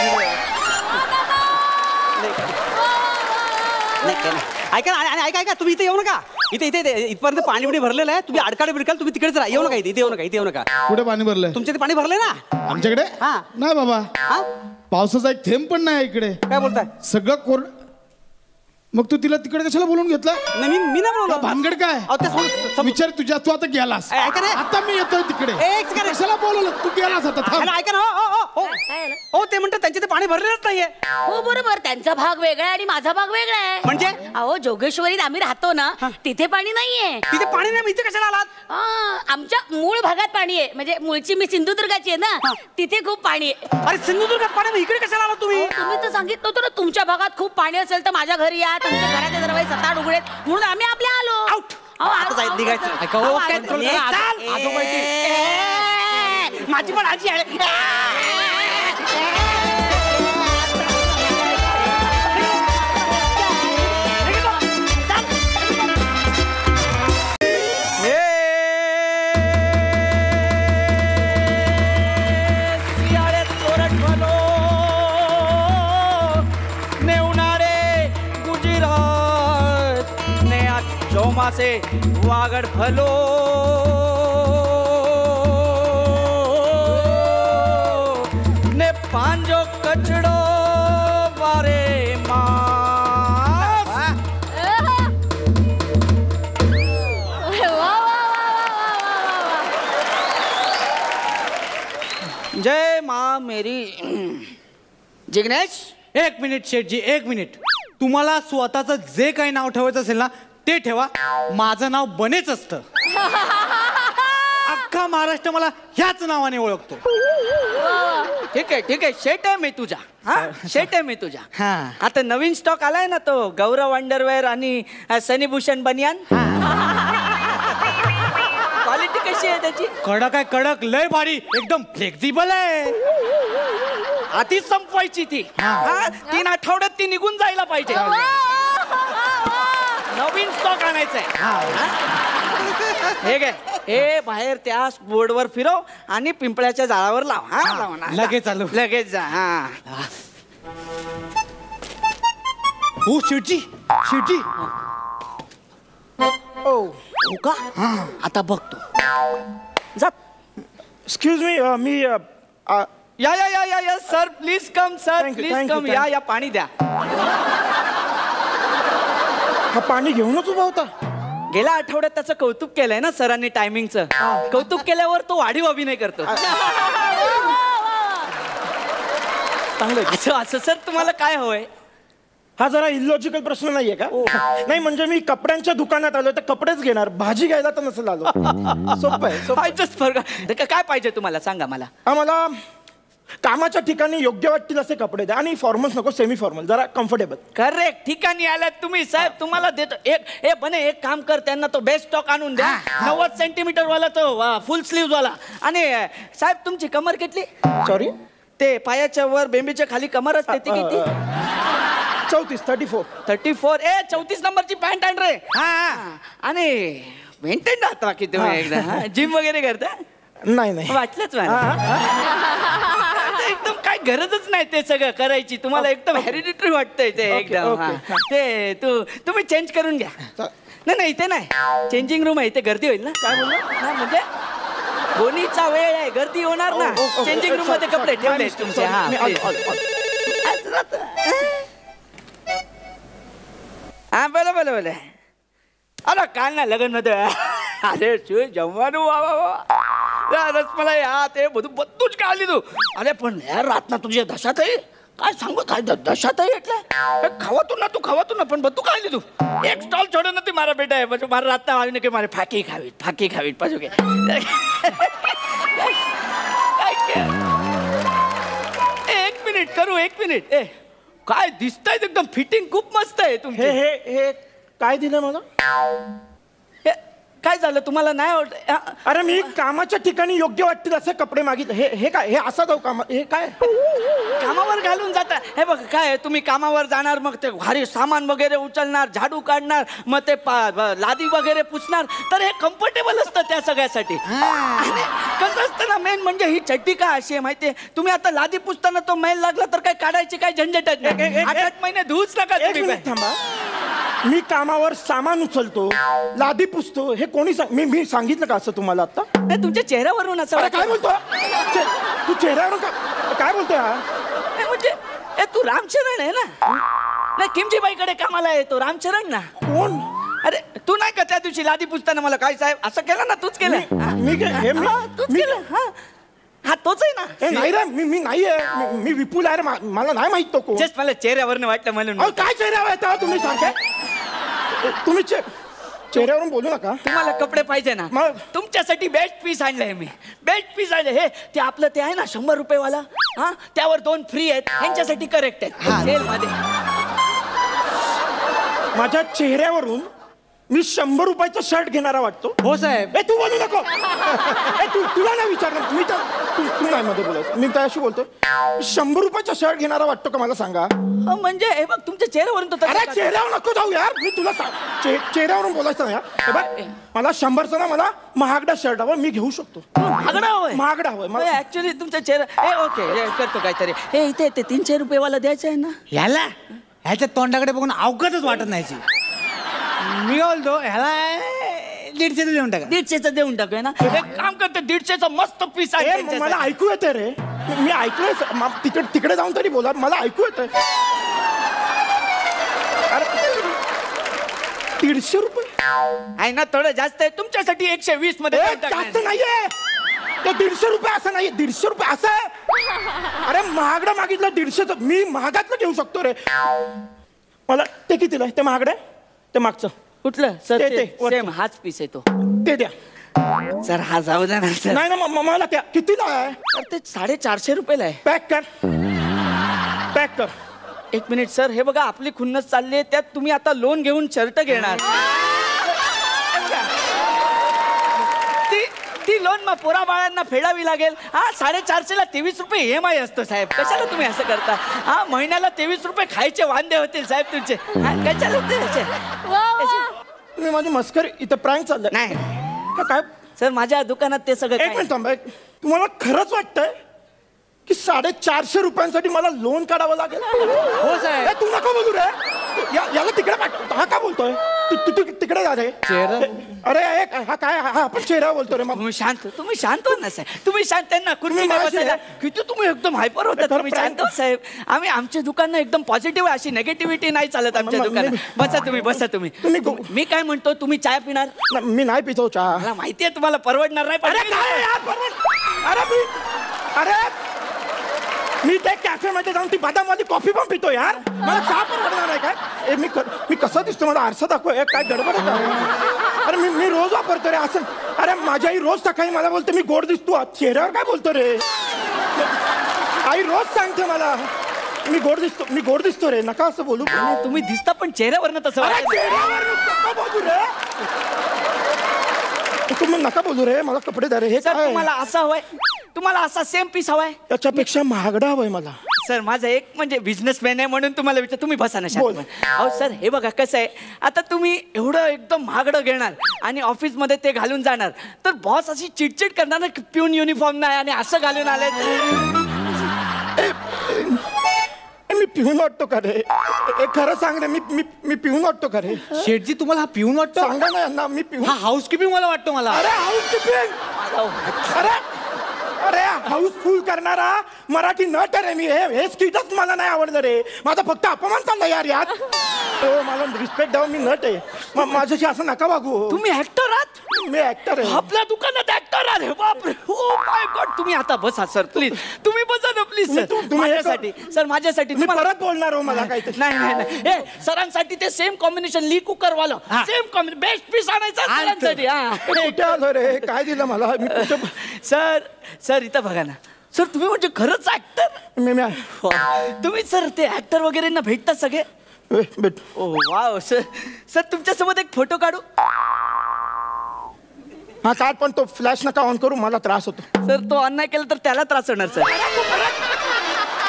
S2: ऐका आणि ऐका तुम्ही इथे येऊ नका. इथे इथपर्यंत पाणी भरलेलं आहे. तुम्ही अडकाडे बिडकाल, तुम्ही तिकडेच राहा. येऊ नका इथे येऊ नका.
S7: कुठे पाणी भरलंय?
S2: तुमच्या इथे पाणी भरलंय ना
S7: आमच्याकडे? नाही बाबा, पावसाचा एक थेंब पण नाही इकडे.
S2: काय बोलताय?
S7: सगळं कोरड. मग तू तिला तिकडे कशाला बोलून घेतला?
S2: नाही मी नाही बोललो.
S7: भानगड काय विचार तुझ्या? तू आता गेलास.
S2: ऐका ना.
S7: आता मी येतोय तिकडे. कशाला बोलवलं? तू गेलास आता. थांब.
S2: ऐका ना. हो ते म्हणतात त्यांचे ते पाणी भरलेलंच नाहीये.
S5: हो बरोबर. त्यांचा भाग वेगळा आहे आणि माझा भाग वेगळा आहे.
S2: म्हणजे
S5: अहो जोगेश्वरीत आम्ही राहतो ना, तिथे पाणी नाहीये.
S2: तिथे पाणी नाही, इथे कशाला आलात?
S5: आमच्या मूळ भागात पाणी आहे. म्हणजे मूळची मी सिंधुदुर्गाची आहे ना, तिथे खूप पाणी आहे.
S2: अरे सिंधुदुर्गात पाणी, इकडे कशाला आला तुम्ही?
S5: तुम्ही तर सांगितलं होतं ना, तुमच्या भागात खूप पाणी असेल तर माझ्या घरी या. तुमच्या घराच्या दरवाजे 7-8 उघडे म्हणून आम्ही आपल्या आलो.
S2: माझी पण आजी आहे. से वागड़ फलो ने पांजो कचड़ो बारे मास. जय माँ मेरी. जिग्नेश
S6: एक मिनिट शेठजी, एक मिनिट. तुम्हाला स्वतःचं जे काही नाव ठेवायचं असेल ना ते ठेवा. माझं नाव बनेच असतं. अख्खा महाराष्ट्र मला ह्याच नावाने ओळखतो.
S2: ठीक आहे शेट आहे मी तुझा. शेट आहे मी तुझा. आता नवीन स्टॉक आलाय ना तो गौरव अंडरवेअर आणि सनीभूषण बनियान. क्वालिटी कशी आहे त्याची?
S6: कडक आहे, कडक लय भारी, एकदम फ्लेक्झिबल आहे.
S2: आधीच संपवायची ती. 3 आठवड्यात ती निघून जायला पाहिजे. नवीन स्टॉक आणायचंय. हे काय हे बाहेर त्या बोर्डवर फिरव आणि पिंपळ्याच्या झाडावर लाव.
S6: लगेच चालू.
S2: लगेच जा.
S6: हो शेठजी.
S2: हो का? आता बघतो. जा.
S3: एक्सक्यूज मी
S2: या sir please come. Sir please come. या पाणी द्या.
S3: हा पाणी घेऊनच उभा होता.
S8: गेल्या आठवड्यात त्याचं कौतुक केलंय ना सरांनी टायमिंगचं. कौतुक केल्यावर तो वाढीव अभिनय करतो. असं असं सर तुम्हाला काय हवंय?
S9: हा जरा इलॉजिकल प्रश्न नाहीये का? नाही म्हणजे मी कपड्यांच्या दुकानात आलो तर कपडेच घेणार, भाजी घ्यायला तर नसेल आलो. सोपं आहे.
S8: काय पाहिजे तुम्हाला सांगा मला.
S9: आम्हाला कामाच्या ठिकाणी योग्य वाटतील असे कपडे द्या आणि फॉर्मल्स नको, सेमी फॉर्मल, जरा कम्फर्टेबल.
S8: करेक्ट ठिकाणी आलात तुम्ही साहेब. तुम्हाला देतो एक काम कर, त्यांना तो बेस्ट स्टॉक आणून द्या. 90 सेंटीमीटर वाला तो फुल स्लीव्ह वाला. आणि साहेब तुमची कमर किती?
S9: सॉरी,
S8: ते पायाच्या वर बेंबीच्या खाली कमर असते ती किती?
S9: 34.
S8: 34 नंबरची पॅन्ट आण रे. आणि मेंटेन राहता की तुम्ही एकदा जिम वगैरे करता?
S9: नाही
S8: वाटलंच एकदम काय गरजच नाही ते सगळं करायची. तुम्हाला एकदम हेरिडिटरी वाटतंय ते एकदम. ते तुम्ही चेंज करून घ्या. नाही इथे नाही, चेंजिंग रूम आहे, इथे गर्दी होईल ना.
S9: काय बोलला?
S8: नाही म्हणजे दोन्हीचा वेळ आहे, गर्दी होणार ना. चेंजिंग रूम मध्ये कपडे ठेवले तुमचे. हा बोला. अरे काय नाही लग्न मध्ये. अरे तू जमवानू रसमलाई ते બધું જ કાઢી લીધું. અરે પણ યાર રાતના તુજે દશા થઈ. काय सांगू काय दशा થઈ એટલે ખાવાતું ના પણ બધું ખાઈ લીધું. એક સ્ટોલ છોડ્યો નથી મારા બેટાએ. પછી મારા રાતના આવીને કે મારે ફાકી ખાવી પાછું કે एक मिनिट. काय दिसतंय एकदम फिटिंग खूप मस्त आहे तुमची.
S9: हे काय दिलं मला?
S8: काय झालं तुम्हाला नाही आवडत?
S9: अरे मी कामाच्या ठिकाणी योग्य वाटतील असे कपडे मागितले. हे काय? हे असं जाऊ काम? हे काय
S8: कामावर घालून जाता? हे बघ काय तुम्ही कामावर जाणार, मग ते भारी सामान वगैरे उचलणार, झाडू काढणार, मग ते लादी वगैरे पुसणार, तर हे कम्फर्टेबल असतं त्या सगळ्यासाठी. कसं असतं ना, मेन म्हणजे ही चड्डी का अशी आहे माहितीये? तुम्ही आता लादी पुसताना तो मैल लागला तर काय काढायची काय झंझटच नाही. 8 महिने धुवूच नका तुम्ही.
S9: थांबा, मी कामावर सामान उचलतो, लादी पुसतो, हे कोणी मी सांगितलं का असं तुम्हाला आता?
S8: नाही तुमच्या चेहऱ्यावरून असं.
S9: काय बोलतो तू? चेहऱ्यावरून काय बोलतोय हा?
S8: म्हणजे तू रामचरण आहे ना? नाही किमजीबाईकडे कामाला येतो रामचरण ना.
S9: कोण?
S8: अरे तू नाही का त्या दिवशी लादी पुसताना मला काय साहेब असं केलं ना? तूच केलं.
S9: तूच केलं.
S8: हा तोच आहे ना?
S9: नाही रे, मी नाहीये. मी विपुल आहे रे. मला नाही माहित तो कोण.
S8: जस्ट मला चेहऱ्यावरनं वाटलं म्हणून.
S9: काय चेहऱ्यावर येतं तुम्ही? सांगते तुम्ही चेहऱ्यावरून बोलू नका.
S8: तुम्हाला कपडे पाहिजे ना? तुमच्यासाठी बेस्ट पीस आणलंय मी. बेस्ट पीस आणले. हे ते आपलं ते आहे ना 100 रुपये वाला, हा त्यावर 2 फ्री आहेत. यांच्यासाठी करेक्ट आहेत सेल मध्ये.
S9: माझ्या चेहऱ्यावरून मी 100 रुपयाचा शर्ट घेणारा वाटतो?
S6: हो साहेब.
S9: तू बोलू नको. तुला नाही विचारलं मी तर. तू नाही मध्ये बोलायचं. मी त्याशी बोलतो. 100 रुपयाचा शर्ट घेणारा वाटतो का मला सांगा?
S8: म्हणजे हे बघ तुमच्या चेहऱ्यावरून तो.
S9: अरे चेहऱ्यावर नको जाऊ यार. मी तुला चेहऱ्यावरून बोलायचं ना यार. हे बघ मला 100चा ना मला महागडा शर्ट हवा, मी घेऊ शकतो. महागडा हवंय
S8: ऍक्च्युली तुमच्या चेहरा. ओके करतो काहीतरी. हे इथे 300 रुपये वाला द्यायचं आहे ना
S6: ह्याला? ह्याच्या तोंडाकडे बघून अवघडच वाटत नाही. मी बोलतो ह्याला 150 देऊन टाका.
S8: 150 देऊन टाकूया ना. एक काम करते 150 मस्त पीस आहे.
S9: मला ऐकू येते रे. मी ऐकलंय. तिकडे जाऊन तरी बोला. मला ऐकू येतंय. अरे 150 रुपये
S8: आहे ना? थोडं जास्त आहे तुमच्यासाठी. 120 मध्ये
S9: जास्त नाहीये. ते 150 रुपये असं नाहीये. 150 रुपये असं आहे. अरे महागडं मागितलं 150. मी महागातलं घेऊ शकतो रे. मला ते कितीला आहे? ते महागडं आहे? ते मागचं
S8: कुठलं सर?
S9: ते
S8: सेम हाच पीस आहे तो.
S9: ते द्या
S8: सर. हा जाऊ द्या ना सर.
S9: नाही ना मला त्या कितीला आहे?
S8: ते 450 रुपयाला आहे.
S9: पॅक कर.
S8: 1 मिनिट सर. हे बघा आपली खुन्नस चालली आहे, त्यात तुम्ही आता लोन घेऊन शर्ट घेणार. ती लोन मग पोरा बाळांना फेडावी लागेल. हा 450ला 23 रुपये EMI असतो साहेब. कशाला तुम्ही असं करता? हा महिन्याला 23 रुपये खायचे वांदे होतील साहेब तुमचे. कशाला
S9: तुम्ही माझी मस्करी इथं प्रँक चाललंय?
S8: नाही
S9: काय
S8: सर माझ्या दुकानात ते सगळं.
S9: एक मिनिट थांबा. तुम्हाला खरंच वाटतंय की 450 रुपयांसाठी मला लोन काढावं लागेल?
S6: हो साहेब.
S9: तू नको बोलू रे. याला तिकडे पाठव. हा काय बोलतोय? तू तिकडे जा रे.
S6: चेहरा
S9: अरे हा काय हा आपण चेहरा बोलतो रे. मग
S8: तुम्ही शांत हो ना साहेब. तुम्ही शांत त्यांना किती तुम्ही एकदम हायपर होता. तुम्ही शांत हो साहेब. आम्ही आमच्या दुकानात एकदम पॉझिटिव्ह अशी नेगेटिव्हिटी नाही चालत आमच्या दुकानात. बसा तुम्ही. मी काय म्हणतो, तुम्ही चाय पिणार?
S9: मी नाही पितो चहा.
S8: मला माहितीये तुम्हाला परवडणार नाही.
S9: अरे मी त्या कॅफे मध्ये जाऊन ती बदामवाली कॉफी पण पितो यार. मला चहा पण पडणार नाही काय? मी कसं दिसतो? मला आरसा दाखव. काय गडबड आहे का? अरे मी रोज वापरतो रे असं. अरे माझी आई रोज सकाळी मला बोलते मी गोड दिसतो. चेहऱ्यावर काय बोलतो रे? आई रोज सांगते मला मी गोड दिसतो रे. नका असं बोलू.
S8: तुम्ही दिसता पण चेहऱ्यावरनं तसं
S9: बोलू रे. तुम्ही नका बोलू रे. मला कपडे द्या रे. हे काय
S8: तुम्हाला असं हवंय? तुम्हाला असा सेम पीस हवाय?
S9: त्याच्यापेक्षा महागडा हवाय मला.
S8: सर माझं एक म्हणजे बिझनेसमॅन आहे म्हणून तुम्हाला विचार. तुम्ही बसा ना शांत. अहो सर हे बघा कसं आहे, आता तुम्ही एवढं एकदम महागडं घेणार आणि ऑफिसमध्ये ते घालून जाणार तर बॉस अशी चिडचिड करणार ना, पिऊन युनिफॉर्म नाही आणि असं घालून आले.
S9: मी पिऊन वाटतो का रे? खरं सांग रे. मी पिऊन वाटतो का रे?
S6: शेठजी तुम्हाला हा पिऊन वाटतो?
S9: सांगा ना यांना. मी पिऊन.
S6: हा हाऊसकीपिंग मला वाटतो. मला
S9: अरे हाऊसकीपिंग. अरे हाऊसफुल करणारा मराठी नट रे मी. हे स्किटच मला नाही आवडलं रे. माझा फक्त अपमान चालला यार यात. मला रिस्पेक्ट द्यावं. मी नट आहे. माझ्याशी असं नका वागू.
S8: तुम्ही ऍक्टर आहात?
S9: मी ऍक्टर आहे.
S8: आपल्या दुकानात ऍक्टर आहे? बापरे. Oh my God. तुम्ही आता बसा सर प्लीज. तुम्ही बसा ना प्लीज सर. माझ्यासाठी सर माझ्यासाठी.
S9: मी परत बोलणार हो. मला काय
S8: नाही हे सरांसाठी ते सेम कॉम्बिनेशन ली कुकर वाला सेम कॉम्बिनेशन बेस्ट पीस आणायचा सरांसाठी.
S9: कुठे आलो रे? काय दिलं मला?
S8: सर इथं बघा ना सर. तुम्ही म्हणजे खरंच ऍक्टर? तुम्ही सर ते ऍक्टर वगैरे ना भेटतात सगळे? ओ वाव सर. सर तुमच्यासोबत एक फोटो काढू?
S9: हा काढ, पण तो फ्लॅश नका ऑन करू. मला त्रास होतो.
S8: सर तो ऑन नाही केला तर त्याला त्रास होणार सर.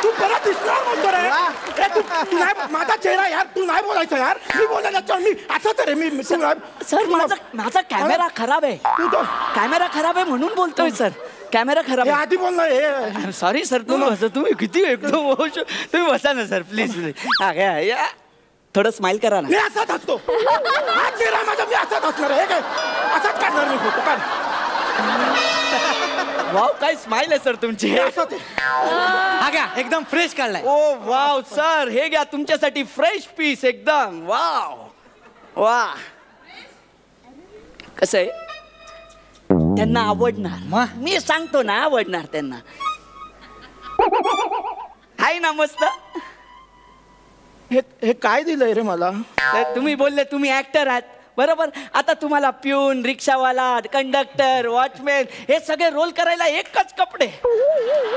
S9: तू परत दिसणार म्हणतो रे. तू नाही माझा चेहरा यार. तू नाही बोलायचं यार. मी बोलायला मी असंच रे. मी
S8: सर माझा कॅमेरा खराब आहे. कॅमेरा खराब आहे म्हणून बोलतोय सर. कॅमेरा खराब आहे.
S9: आधी बोल ना.
S8: Sorry sir. तुम्ही किती एकदम तुम्ही बसा ना सर प्लीज. या थोडं स्माइल करा ना.
S9: मी असाच असतो. हा चेहरा माझा. मी असाच असणार आहे. काय असाच काढणार मी फोटो. काढ.
S8: वाव काय स्माइल आहे सर तुमची.
S6: हा घ्या एकदम फ्रेश काढलाय.
S8: ओ वाव सर हे घ्या तुमच्यासाठी फ्रेश पीस एकदम. वाव वा. कसं आहे त्यांना आवडणार. मी सांगतो ना आवडणार त्यांना. हाय ना मस्त.
S9: हे काय दिलंय रे मला?
S8: तुम्ही बोलले तुम्ही ऍक्टर आहात बरोबर. आता तुम्हाला प्यून, रिक्षावाला, कंडक्टर, वॉचमॅन हे सगळे रोल करायला एकच कपडे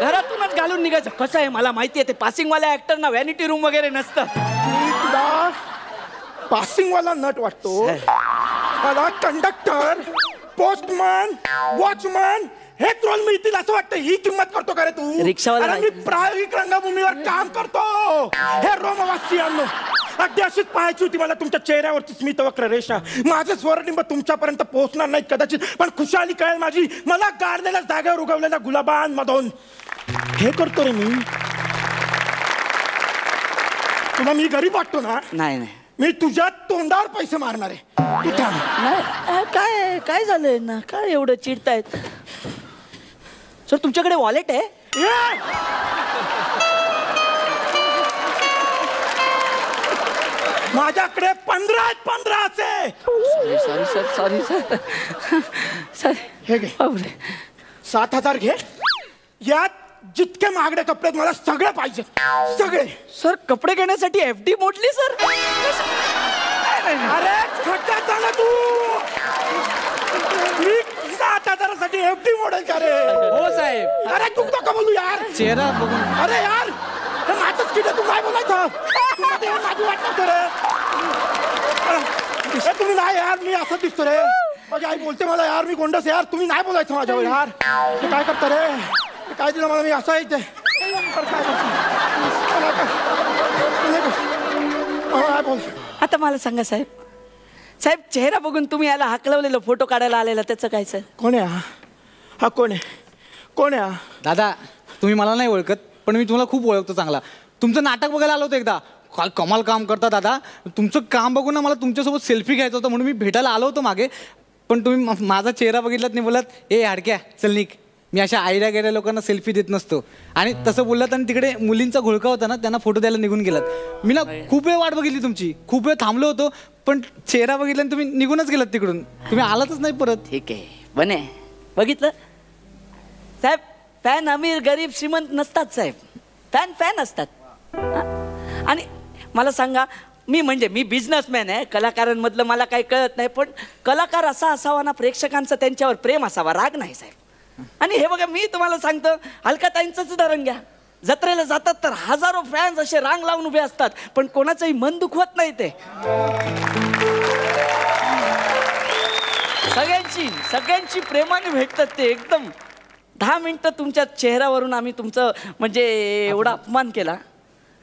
S8: घरातूनच घालून निघायचं. कसं आहे मला माहिती आहे ते पासिंगवाल्या ऍक्टरना व्हॅनिटी रूम वगैरे नसतं.
S9: तुला पासिंगवाला नट वाटतो? मला कंडक्टर, पोस्टमन, वॉचमन हेच रोल मिळतील असं वाटतं. ही किंमत करतो का रे तू?
S8: रिक्षावाला
S9: मी प्रायोगिक रंगभूमीवर काम करतो. हे रोमवासियांनो अगदी अशीच पाहायची होती मला तुमच्या चेहऱ्यावरची स्मितवक्र रेषा. माझं स्वरनिंब तुमच्यापर्यंत पोहोचणार नाही कदाचित, पण खुशाली कळेल माझी मला गाडलेल्या जागेवर उगवलेल्या गुलाबांमधून. हे करतो रे मी. तुला मी गरीब वाटतो ना?
S8: नाही
S9: मी तुझ्या तोंडावर पैसे मारणार आहे. तू थांब.
S8: काय झालंय ना? काय एवढं चिडतायत सर? तुमच्याकडे वॉलेट आहे?
S9: माझ्याकडे 15 असे.
S8: Sorry sir.
S9: हे घे 7,000 घे. यात जितके महागडे कपडे मला सगळे पाहिजे सगळे.
S8: सर कपडे घेण्यासाठी FD मोडली सर?
S9: अरे खड्डा ना तू. मी 7,000साठी FD मोडेल का रे?
S6: हो साहेब.
S9: अरे तू नको बोलू यार.
S6: चेहरा बघून.
S9: अरे यार हे माझंच किती तू काय बोलायचं? माझी वाटत रे. तुम्ही नाही यार. मी असं दिसतो रे. माझी आई बोलते मला यार मी गोंडस यार. तुम्ही नाही बोलायचं माझ्यावर यार. तू काय करता रे? काय दिलं मला? मी असं आहे ते काय बोल.
S8: आता मला सांगा साहेब चेहरा बघून तुम्ही याला हाकलवलेलं फोटो काढायला आलेला त्याचं काय सर?
S9: कोण आहे हा? कोण आहे हा?
S6: दादा तुम्ही मला नाही ओळखत पण मी तुम्हाला खूप ओळखतो चांगला. तुमचं नाटक बघायला आलो होतो एकदा. काय कमाल काम करता दादा. तुमचं काम बघून ना मला तुमच्यासोबत सेल्फी घ्यायचं होतं म्हणून मी भेटायला आलो होतो मागे. पण तुम्ही माझा चेहरा बघितलात नाही, बोलत ए हाडक्या चल निक. मी अशा आयड्या गेल्या लोकांना सेल्फी देत नसतो. आणि तसं बोललात आणि तिकडे मुलींचा घोळका होता ना, त्यांना फोटो द्यायला निघून गेलात. मी ना खूप वेळ वाट बघितली तुमची, खूप वेळ थांबलो होतो, पण चेहरा बघितला आणि तुम्ही निघूनच गेलात तिकडून. तुम्ही आलातच नाही परत.
S8: ठीक आहे बने, बघितलं साहेब, फॅन अमीर गरीब श्रीमंत नसतात साहेब, फॅन फॅन असतात. आणि मला सांगा, मी बिझनेसमॅन आहे, कलाकारांमधलं मला काही कळत नाही, पण कलाकार असा असावा ना, प्रेक्षकांचं त्यांच्यावर प्रेम असावा, राग नाही साहेब. आणि हे बघा, मी तुम्हाला सांगतो, अलकाताईंचंच उदाहरण घ्या. जत्रेला जातात तर हजारो फॅन्स असे रांग लावून उभे असतात, पण कोणाचंही मन दुखवत नाही ते. सगळ्यांची प्रेमाने भेटतात ते. एकदम 10 मिनिटं तुमच्या चेहऱ्यावरून आम्ही तुमचं म्हणजे एवढा अपमान केला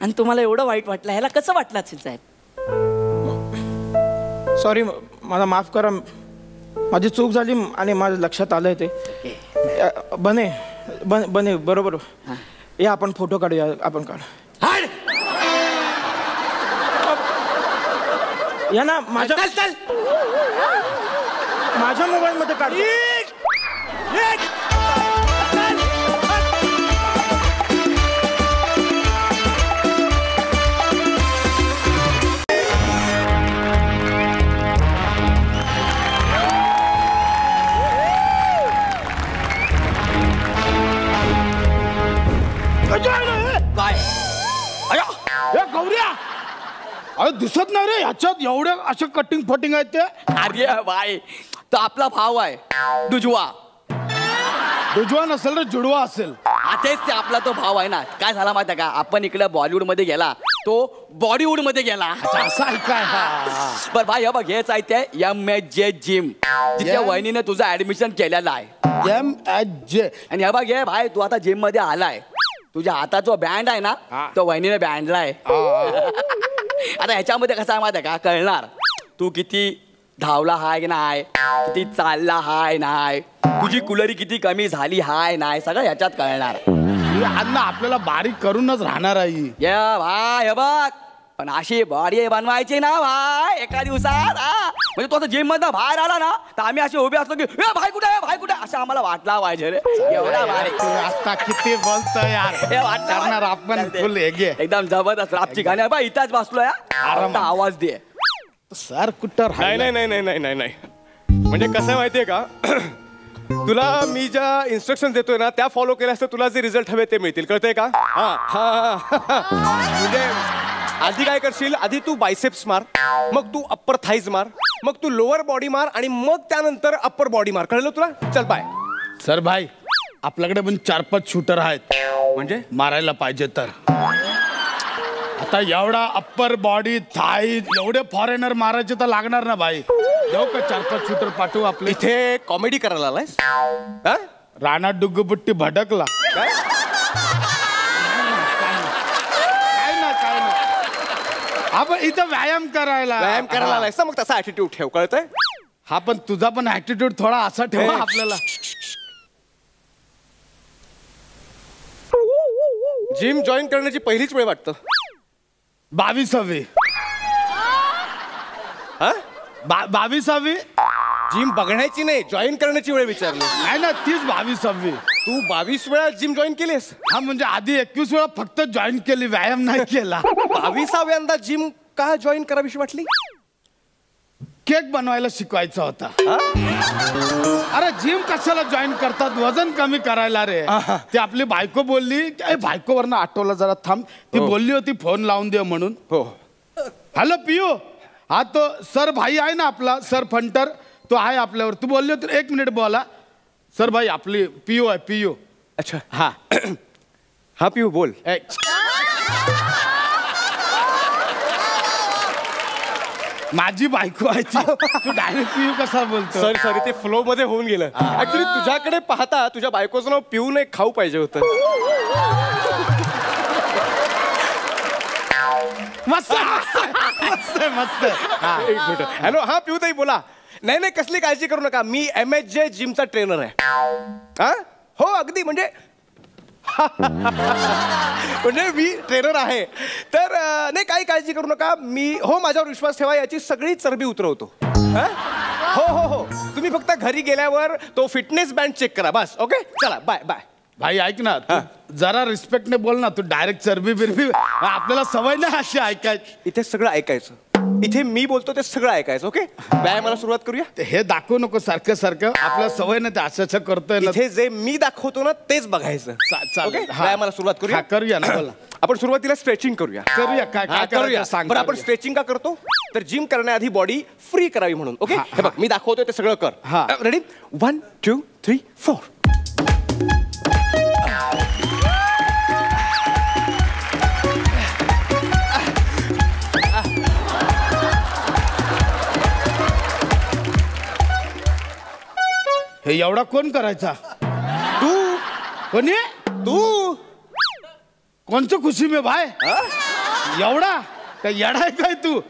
S8: आणि तुम्हाला एवढं वाईट वाटलं. ह्याला कसं वाटलं असेल साहेब?
S9: सॉरी, मला माफ करा, माझी चूक झाली आणि माझ्या लक्षात आलंय ते. बने बरोबर. या आपण फोटो काढूया, आपण काढ या ना. माझ्या मोबाईल मध्ये काढ.
S7: काय गौऱ्या, अरे दिसत नाही रे ह्याच्यात एवढ्या अशा कटिंग फटिंग आहेत ते.
S8: अरे बाय, तो आपला भाव आहे दुजवा.
S7: दुजवा नसेल रे, जुडवा असेल.
S8: तेच ते आपला तो भाव आहे ना. काय झाला माहिती का, आपण इकडे बॉलिवूड मध्ये गेला, तो बॉलिवूड मध्ये गेला.
S7: असं आहे काय?
S8: बर भाई, हे बघ, हेच आहे ते MHJ जिम, जिथे वहिनीने तुझं ऍडमिशन केलेलं आहे.
S7: MHJ.
S8: आणि हे बघ, हे भाई, तू आता जिम मध्ये आलाय, तुझ्या हातात जो बँड आहे ना, तो वहिनीने बँडलाय. आता ह्याच्यामध्ये कसं आहे माहिती का, कळणार तू किती धावला हाय नाही, किती चालला हाय नाही, तुझी कुलरी किती कमी झाली हाय नाही, सगळं ह्याच्यात कळणार.
S7: अन्न आपल्याला बारीक करूनच राहणार आहे.
S8: या भाई, हे बघ, पण अशी बॉडी बनवायची ना भाई एका दिवसात. म्हणजे तो आता जिम मधनं बाहेर आला ना, तर आम्ही असे उभे असलो की भाई कुठे, भाई कुठे, असं आम्हाला वाटला पाहिजे रे. एवढा भारी.
S7: आता किती बोलतो यार. करणार आपण फुल
S8: एकदम जबरदस्त रापची गाणी. बा इथंच बसलो या, आवाज दे.
S7: सर कुठं
S10: नाही. म्हणजे कसं माहितीये का, तुला मी ज्या इन्स्ट्रक्शन देतोय ना, त्या फॉलो केल्यास तर तुला जे रिझल्ट हवे ते मिळतील. कळतंय का? म्हणजे आधी काय करशील, आधी तू बायसेप्स मार, मग तू अप्पर थाईज मार, मग तू लोअर बॉडी मार, आणि मग त्यानंतर अप्पर बॉडी मार. कळलं तुला? चल बाय.
S7: सर भाई, आपल्याकडे पण 4-5 शूटर आहेत,
S10: म्हणजे
S7: मारायला पाहिजे तर. आता एवढा अप्पर बॉडी थाई एवढे फॉरेनर मारायचे तर लागणार ना भाई. जाऊ का 4-5 शूटर पाठवू आपले?
S10: इथे कॉमेडी करायला आलायस?
S7: राणा डुग्गुबुट्टी भटकला काय? आपण इथं व्यायाम करायला
S10: आलायस ना, मग तसा ऍटिट्यूड ठेव. कळतंय?
S7: हा, पण तुझा पण ऍटिट्यूड थोडा असा ठेवा आपल्याला.
S10: जिम जॉईन करण्याची पहिलीच वेळ वाटतं
S7: 22वी. 22वी
S10: जिम बघण्याची नाही, जॉईन करण्याची वेळ विचारली.
S7: नाही ना, तीच 22वी.
S10: तू 22 वेळा जिम जॉईन केलीस?
S7: हा, म्हणजे आधी 21 वेळा फक्त जॉईन केली, व्यायाम नाही केला.
S10: 22व्यांदा जिम का जॉईन करावीशी वाटली?
S7: केक बनवायला शिकवायचा होता. अरे जिम कशाला जॉईन करतात, वजन कमी करायला रे. ती आपली बायको बोलली, बायकोवरनं आठवलं जरा थांब, ती बोलली होती फोन लावून दे म्हणून.
S10: हो.
S7: हॅलो पियू, हा तो सर भाई आहे ना आपला, सर फंटर, तो आहे आपल्यावर. तू बोलली होती 1 मिनिट बोला. सर भाई आपली पियू आहे, पियू.
S10: अच्छा,
S7: हा.
S10: हा पियू बोल.
S7: माझी बायको आहे ती. तू डायरेक्ट पियू कसा बोलतो?
S10: सॉरी, ते फ्लो मध्ये होऊन गेलं. ऍक्च्युली तुझ्याकडे पाहता तुझ्या बायकोचं नाव पिऊ नाही, खाऊ पाहिजे होतं.
S7: मस्त मस्त मस्त.
S10: एक मिनिट. हॅलो, हा पिऊ ताई बोला. नाही, कसली काळजी करू नका, मी MHJ जिमचा ट्रेनर आहे. हा, हो अगदी, म्हणजे म्हणजे मी ट्रेनर आहे. तर नाही, काही काळजी करू नका. मी माझ्यावर विश्वास ठेवा, याची सगळी चरबी उतरवतो. हो. तुम्ही फक्त घरी गेल्यावर तो फिटनेस बँड चेक करा बस. ओके, चला बाय बाय.
S7: भाई ऐक ना, तू जरा रिस्पेक्टने बोल ना. तू डायरेक्ट चरबी बिरबी, आपल्याला सवय नाही अशी ऐकायची.
S10: इथे सगळं ऐकायचं. इथे मी बोलतो ते सगळं ऐकायचं. ओके, व्यायामाला सुरुवात करूया.
S7: हे दाखवू नको सारखं सारखं. आपल्याला सवय नाही ते असं करतोय ना.
S10: इथे जे मी दाखवतो ना तेच बघायचं.
S7: चालेल.
S10: व्यायामाला सुरुवात करूया.
S7: करूया ना. बोला.
S10: आपण सुरुवातीला स्ट्रेचिंग करूया.
S7: काय
S10: करूया.
S7: सांग.
S10: बरं, आपण स्ट्रेचिंग का करतो? तर जिम करण्याआधी बॉडी फ्री करावी म्हणून. ओके, हे बघ मी दाखवतोय ते सगळं कर. रेडी? 1 2 3 4.
S7: हे एवढा कोण करायचा?
S10: तू.
S7: कोणी?
S10: तू.
S7: कोणचं खुशी में भाई? एवढा काय येडा आहे काय तू?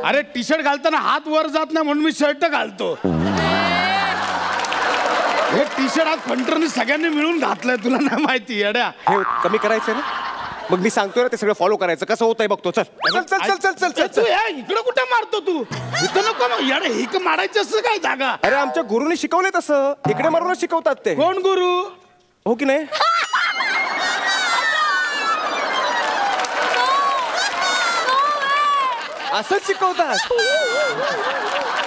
S7: अरे टी शर्ट घालताना हात वर जात नाही म्हणून मी शर्ट घालतो. हे टी शर्ट आज फंटरने सगळ्यांनी मिळून घातलंय, तुला नाही माहिती येड्या.
S10: हे कमी करायचंय ना, मग मी सांगतोय ना ते सगळं फॉलो करायचं. कसं होतंय बघतो. चल चल चल चल चल चल
S7: तू इकडं कुठे मारतो तू? इथं नको येडा. हिक मारायची असं काय जागा?
S10: अरे आमच्या गुरुनी शिकवलंय तसं. इकडे मारूनच शिकवतात ते.
S7: कोण गुरु?
S10: हो की नाही? असंच शिकवतात.